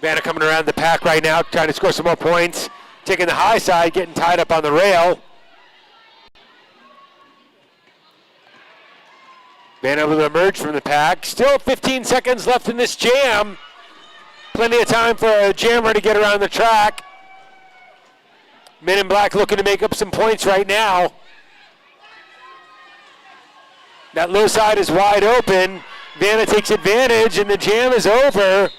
Vanna coming around the pack right now, trying to score some more points. Taking the high side, getting tied up on the rail. Been able to emerge from the pack. Still 15 seconds left in this jam. Plenty of time for a jammer to get around the track. Men in Black looking to make up some points right now. That low side is wide open. Vanna takes advantage, and the jam is over.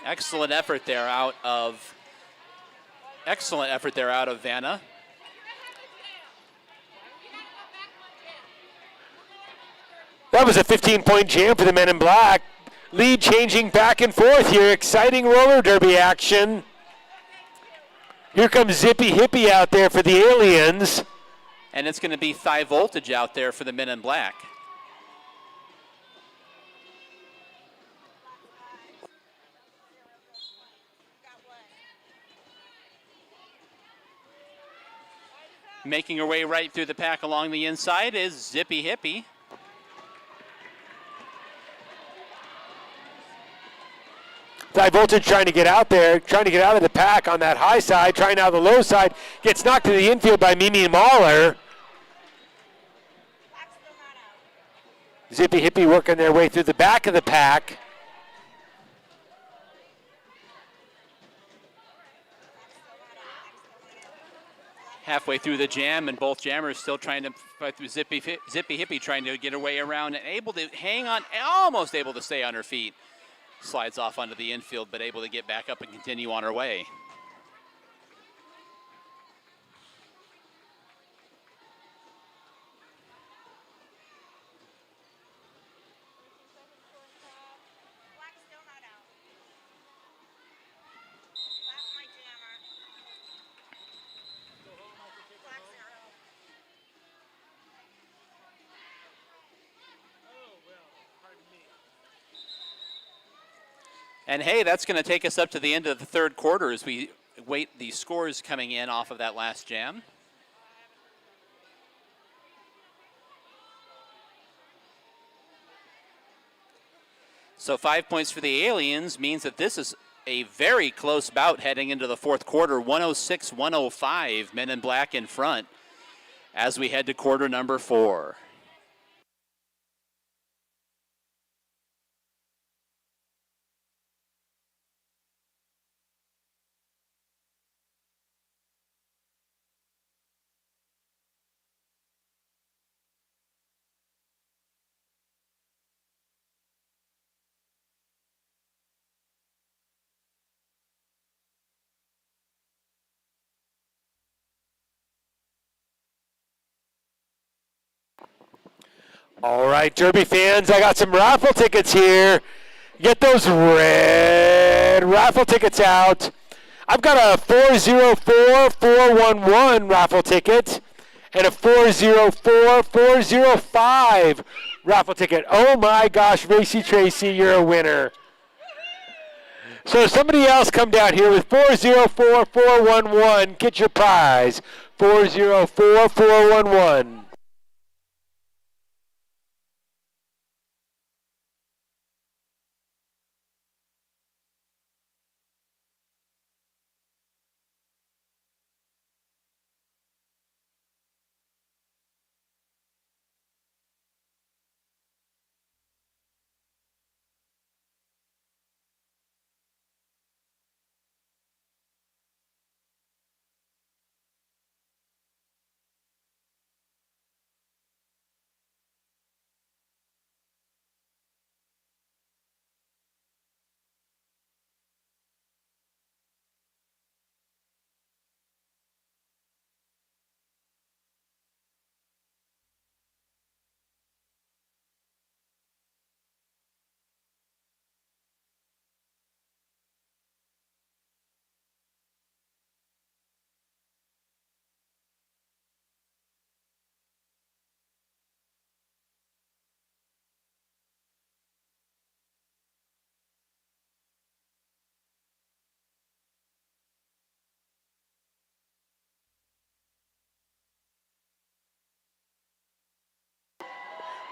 Excellent effort there out of Vanna. That was a 15-point jam for the Men in Black. Lead changing back and forth here. Exciting roller derby action. Here comes Zippy Hippie out there for the Aliens. And it's going to be Thigh Voltage out there for the Men in Black. Making her way right through the pack along the inside is Zippy Hippie. High Voltage trying to get out there, trying to get out of the pack on that high side, trying out the low side. Gets knocked to the infield by Mimi Mahler. Zippy Hippie working their way through the back of the pack. Halfway through the jam, and both jammers still trying to fight through Zippy Hippie, trying to get her way around and able to hang on, almost able to stay on her feet. Slides off onto the infield, but able to get back up and continue on her way. And hey, that's going to take us up to the end of the third quarter as we wait the scores coming in off of that last jam. So 5 points for the Aliens means that this is a very close bout heading into the fourth quarter. 106-105, Men in Black in front as we head to quarter number 4. All right, Derby fans, I got some raffle tickets here. Get those red raffle tickets out. I've got a 404-411 raffle ticket and a 404-405 raffle ticket. Oh my gosh, Racy Tracy, you're a winner. So somebody else come down here with 404-411. Get your prize. 404-411.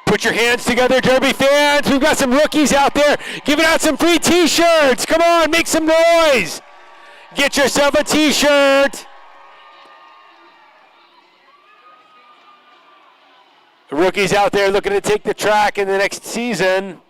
Put your hands together, Derby fans. We've got some rookies out there giving out some free t-shirts. Come on, make some noise. Get yourself a t-shirt. Rookies out there looking to take the track in the next season.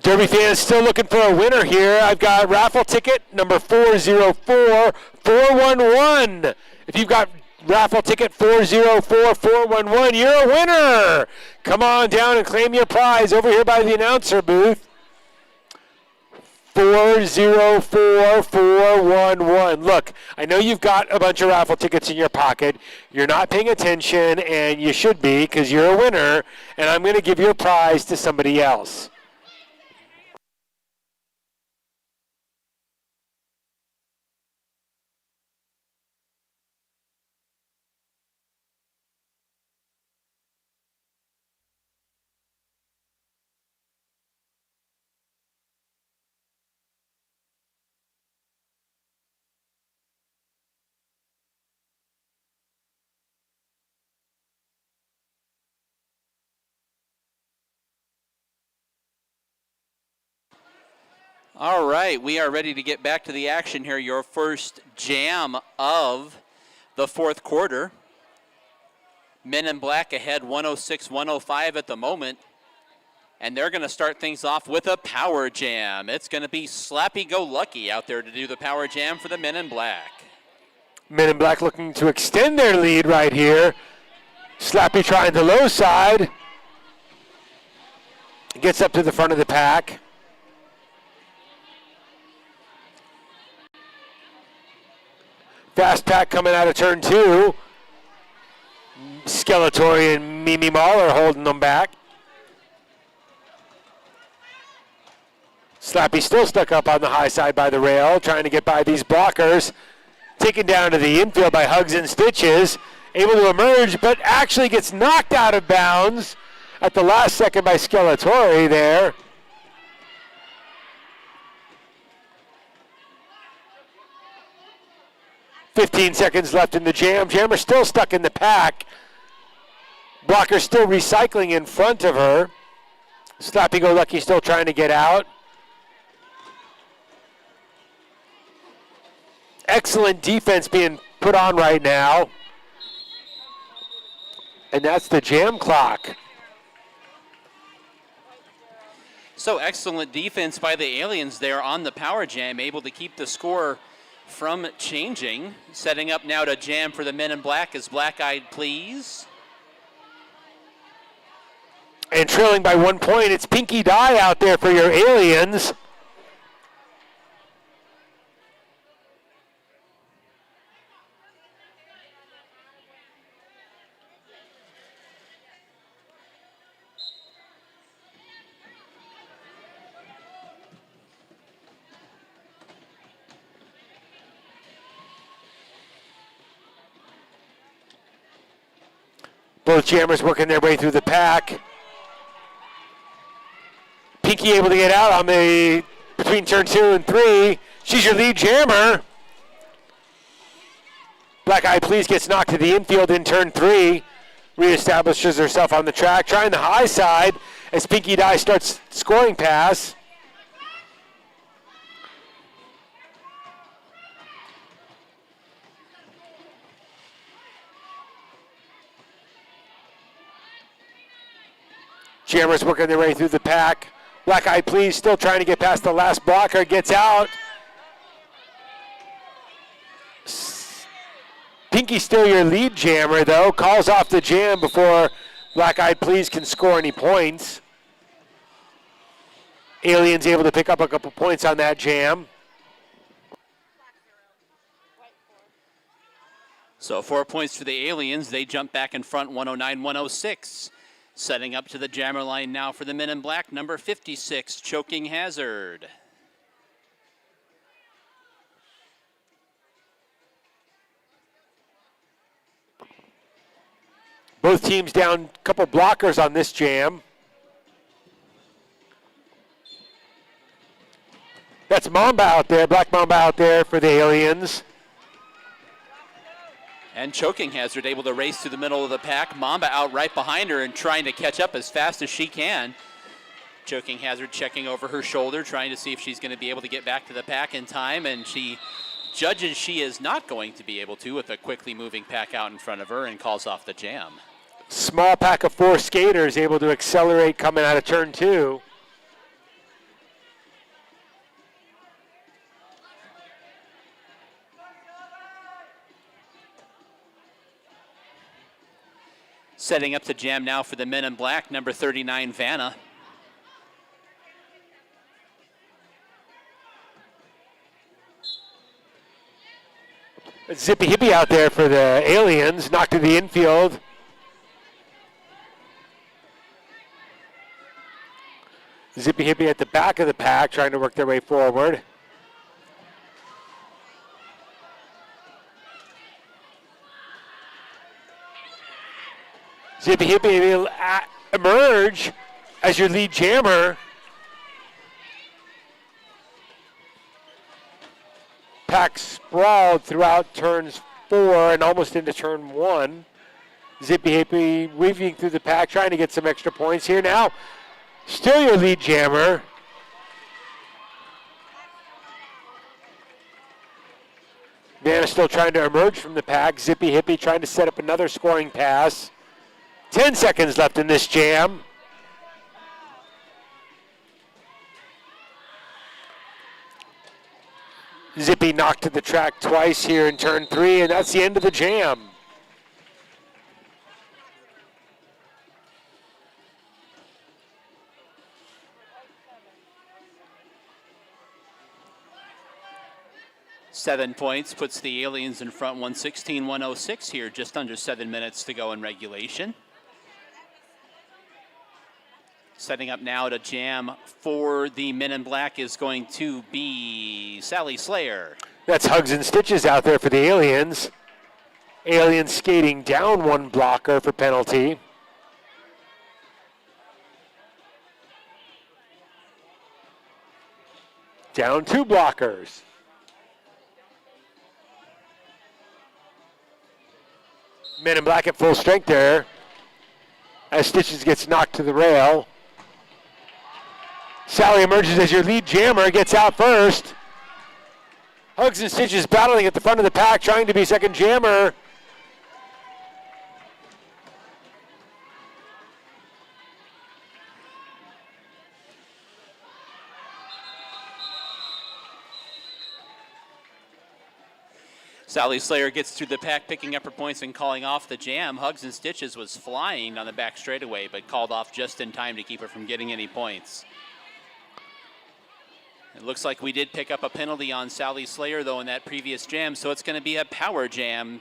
Derby fans still looking for a winner here. I've got raffle ticket number 404411. If you've got raffle ticket 404411, you're a winner. Come on down and claim your prize over here by the announcer booth. 404411. Look, I know you've got a bunch of raffle tickets in your pocket. You're not paying attention, and you should be because you're a winner, and I'm going to give your prize to somebody else. All right, we are ready to get back to the action here. Your first jam of the fourth quarter. Men in Black ahead 106-105 at the moment. And they're going to start things off with a power jam. It's going to be Slappy Go Lucky out there to do the power jam for the Men in Black. Men in Black looking to extend their lead right here. Slappy trying the low side. Gets up to the front of the pack. Fast pack coming out of turn 2. Skeletori and Mimi Mall are holding them back. Slappy still stuck up on the high side by the rail, trying to get by these blockers. Taken down to the infield by Hugs and Stitches. Able to emerge, but actually gets knocked out of bounds at the last second by Skeletori there. "15 seconds left in the jam. Jammer still stuck in the pack. Blocker still recycling in front of her. Slappy Go Lucky still trying to get out. Excellent defense being put on right now. And that's the jam clock. So excellent defense by the Aliens there on the power jam, able to keep the score from changing. Setting up now to jam for the Men in Black is Black Eyed Please. And trailing by 1 point, it's Pinky Die out there for your Aliens. Both jammers working their way through the pack. Pinky able to get out on the between turn 2 and 3. She's your lead jammer. Black Eyed Please gets knocked to the infield in turn 3. Reestablishes herself on the track, trying the high side as Pinky Die starts scoring pass. Jammers working their way through the pack. Black Eyed Please still trying to get past the last blocker. Gets out. Pinky's still your lead jammer, though. Calls off the jam before Black Eyed Please can score any points. Aliens able to pick up a couple points on that jam. So 4 points for the Aliens. They jump back in front 109-106. Setting up to the jammer line now for the Men in Black, number 56, Choking Hazard. Both teams down a couple blockers on this jam. That's Mamba out there, Black Mamba out there for the Aliens. And Choking Hazard able to race through the middle of the pack. Mamba out right behind her and trying to catch up as fast as she can. Choking Hazard checking over her shoulder, trying to see if she's going to be able to get back to the pack in time, and she judges she is not going to be able to with a quickly moving pack out in front of her and calls off the jam. Small pack of 4 skaters able to accelerate coming out of turn 2. Setting up the jam now for the Men in Black, number 39, Vanna. Zippy Hippie out there for the Aliens, knocked to the infield. Zippy Hippie at the back of the pack, trying to work their way forward. Zippy Hippie will emerge as your lead jammer. Pack sprawled throughout turns 4 and almost into turn 1. Zippy Hippie weaving through the pack, trying to get some extra points here now. Still your lead jammer. Vanna still trying to emerge from the pack. Zippy Hippie trying to set up another scoring pass. 10 seconds left in this jam. Zippy knocked to the track twice here in turn 3, and that's the end of the jam. Seven points puts the Aliens in front 116-106 here, just under 7 minutes to go in regulation. Setting up now to jam for the Men in Black is going to be Sally Slayer. That's Hugs and Stitches out there for the Aliens. Aliens skating down 1 blocker for penalty. Down 2 blockers. Men in Black at full strength there as Stitches gets knocked to the rail. Sally emerges as your lead jammer, gets out first. Hugs and Stitches battling at the front of the pack, trying to be second jammer. Sally Slayer gets through the pack, picking up her points and calling off the jam. Hugs and Stitches was flying on the back straightaway, but called off just in time to keep her from getting any points. It looks like we did pick up a penalty on Sally Slayer, though, in that previous jam, so it's going to be a power jam.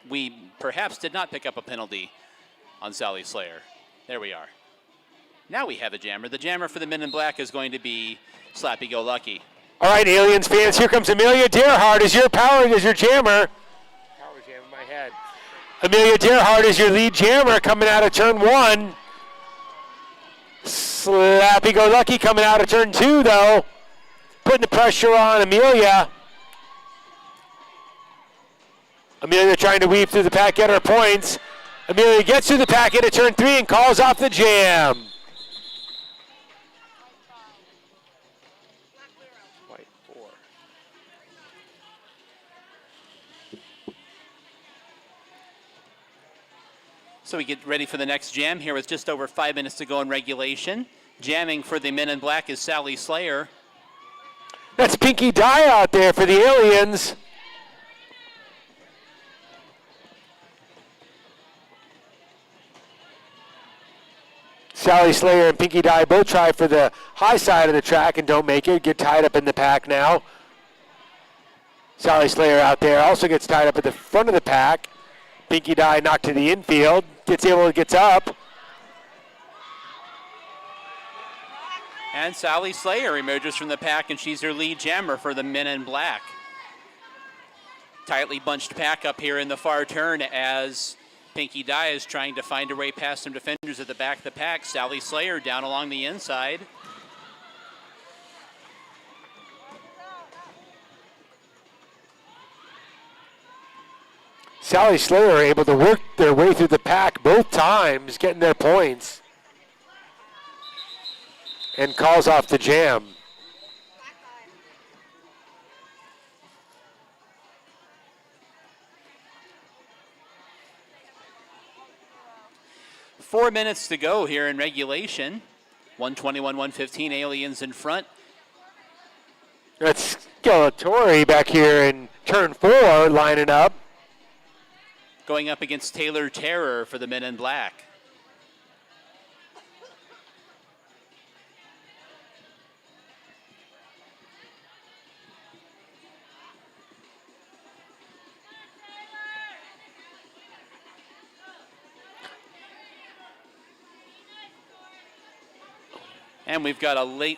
We perhaps did not pick up a penalty on Sally Slayer. There we are. Now we have a jammer. The jammer for the Men in Black is going to be Slappy Go Lucky. All right, Aliens fans, here comes Amelia Dearhart as your jammer. Power jam in my head. Amelia Dearhart is your lead jammer coming out of turn 1. Slappy Go Lucky coming out of turn 2, though. Putting the pressure on Amelia. Amelia trying to weave through the pack, get her points. Amelia gets through the pack into turn 3 and calls off the jam. White 4. So we get ready for the next jam here with just over 5 minutes to go in regulation. Jamming for the Men in Black is Sally Slayer. That's Pinky Dye out there for the Aliens. Sally Slayer and Pinky Dye both try for the high side of the track and don't make it. Get tied up in the pack now. Sally Slayer out there also gets tied up at the front of the pack. Pinky Dye knocked to the infield. Gets up. And Sally Slayer emerges from the pack, and she's her lead jammer for the men in black. Tightly bunched pack up here in the far turn as Pinky Dye is trying to find her way past some defenders at the back of the pack. Sally Slayer down along the inside. Sally Slayer able to work their way through the pack both times, getting their points. And calls off the jam. 4 minutes to go here in regulation. 121-115, Aliens in front. That's Skeletori back here in turn 4 lining up. Going up against Taylor Terror for the men in black. And we've got a late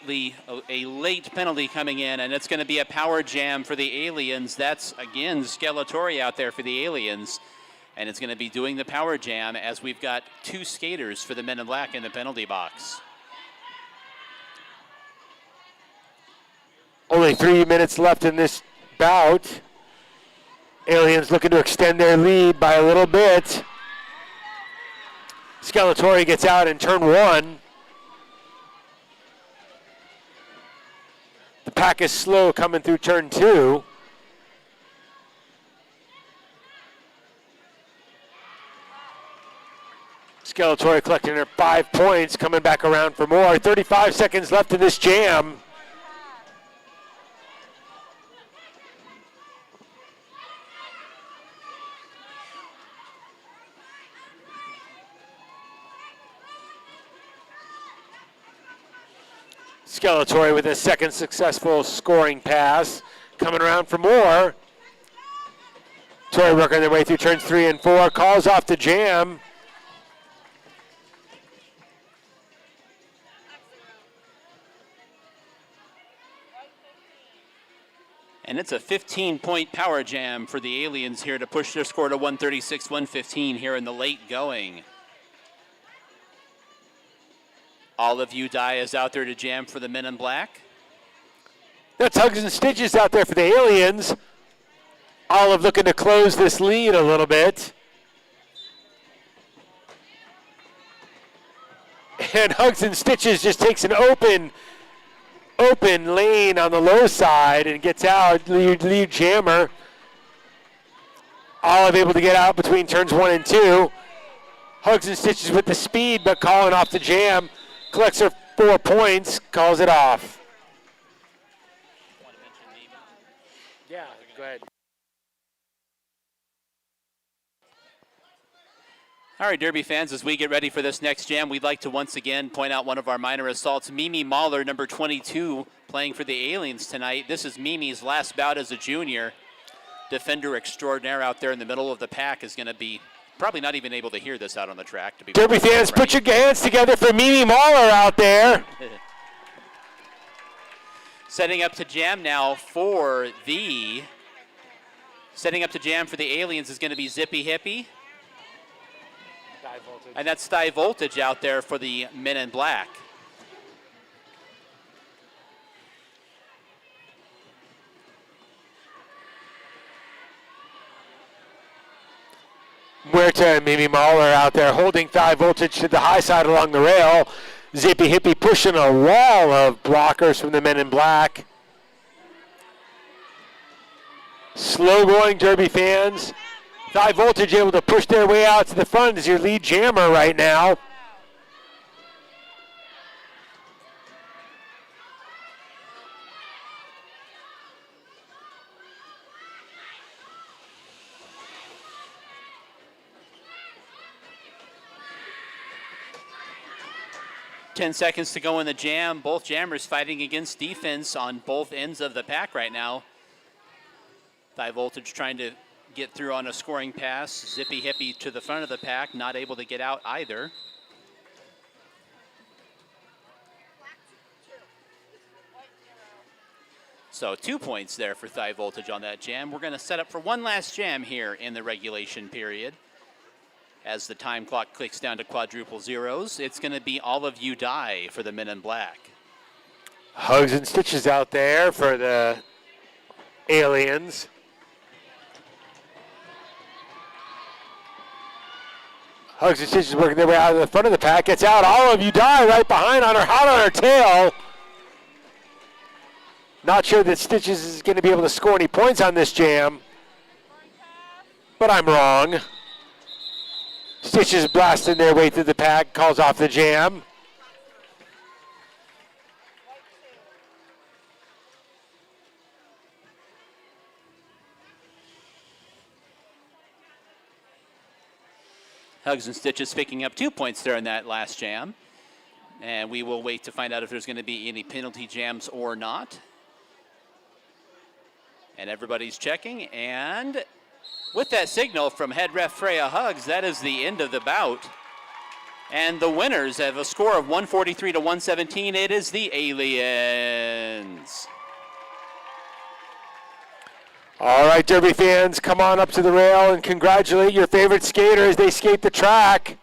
penalty coming in, and it's going to be a power jam for the Aliens. That's, again, Skeletori out there for the Aliens. And it's going to be doing the power jam as we've got 2 skaters for the men in black in the penalty box. Only 3 minutes left in this bout. Aliens looking to extend their lead by a little bit. Skeletori gets out in turn 1. The pack is slow coming through turn 2. Skeletori collecting her 5 points, coming back around for more. 35 seconds left in this jam. Skeletori with a second successful scoring pass. Coming around for more. Tori working their way through turns 3 and 4. Calls off the jam. And it's a 15-point power jam for the Aliens here to push their score to 136-115 here in the late going. Olive Udai is out there to jam for the men in black. That's Hugs and Stitches out there for the Aliens. Olive looking to close this lead a little bit. And Hugs and Stitches just takes an open lane on the low side and gets out, lead jammer. Olive able to get out between turns 1 and 2. Hugs and Stitches with the speed, but calling off the jam. Collects her 4 points, calls it off. Yeah, go ahead. All right, Derby fans, as we get ready for this next jam, we'd like to once again point out one of our minor assaults. Mimi Mahler, number 22, playing for the Aliens tonight. This is Mimi's last bout as a junior. Defender extraordinaire out there in the middle of the pack is going to be probably not even able to hear this out on the track. To be Derby fans, right. put your hands together for Mimi Mahler out there. Setting up to jam now for the... Setting up to jam for the Aliens is going to be Zippy Hippie. And that's Thigh Voltage out there for the men in black. Muerta and Mimi Mahler out there holding Thigh Voltage to the high side along the rail. Zippy Hippie pushing a wall of blockers from the men in black. Slow going Derby fans. Thigh Voltage able to push their way out to the front as your lead jammer right now. 10 seconds to go in the jam. Both jammers fighting against defense on both ends of the pack right now. High Voltage trying to get through on a scoring pass. Zippy Hippie to the front of the pack, not able to get out either. So 2 points there for High Voltage on that jam. We're going to set up for one last jam here in the regulation period. As the time clock clicks down to quadruple zeros, it's going to be All of You Die for the Men in Black. Hugs and stitches out there for the aliens. Hugs and stitches working their way out of the front of the pack. Gets out. All of You Die right behind on her, hot on her tail. Not sure that Stitches is going to be able to score any points on this jam, but I'm wrong. Stitches blasting their way through the pack, calls off the jam. Hugs and Stitches picking up 2 points there in that last jam. And we will wait to find out if there's going to be any penalty jams or not. And everybody's checking, and with that signal from head ref Freya Hugs, that is the end of the bout. And the winners have a score of 143 to 117. It is the Aliens. All right, Derby fans, come on up to the rail and congratulate your favorite skater as they skate the track.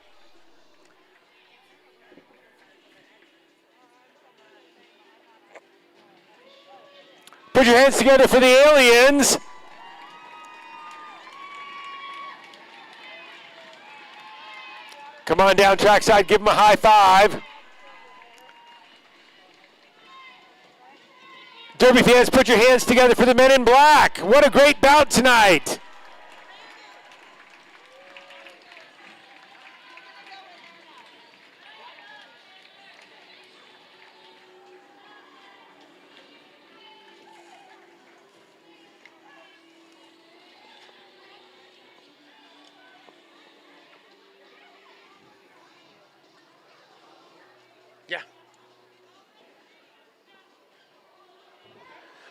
Put your hands together for the Aliens. Come on down trackside, give them a high five. Derby fans, put your hands together for the Men in Black. What a great bout tonight.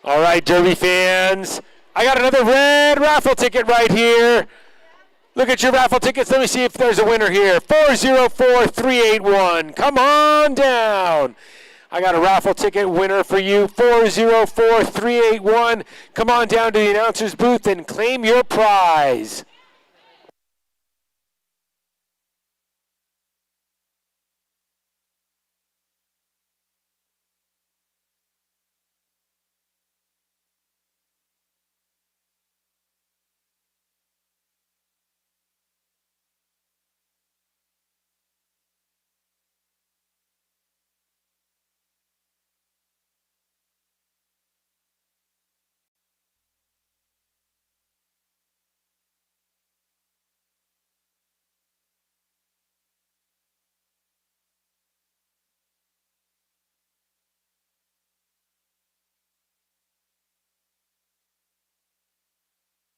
All right, Derby fans, I got another red raffle ticket right here. Look at your raffle tickets. Let me see if there's a winner here. 404381. Come on down. I got a raffle ticket winner for you. 404381. Come on down to the announcer's booth and claim your prize.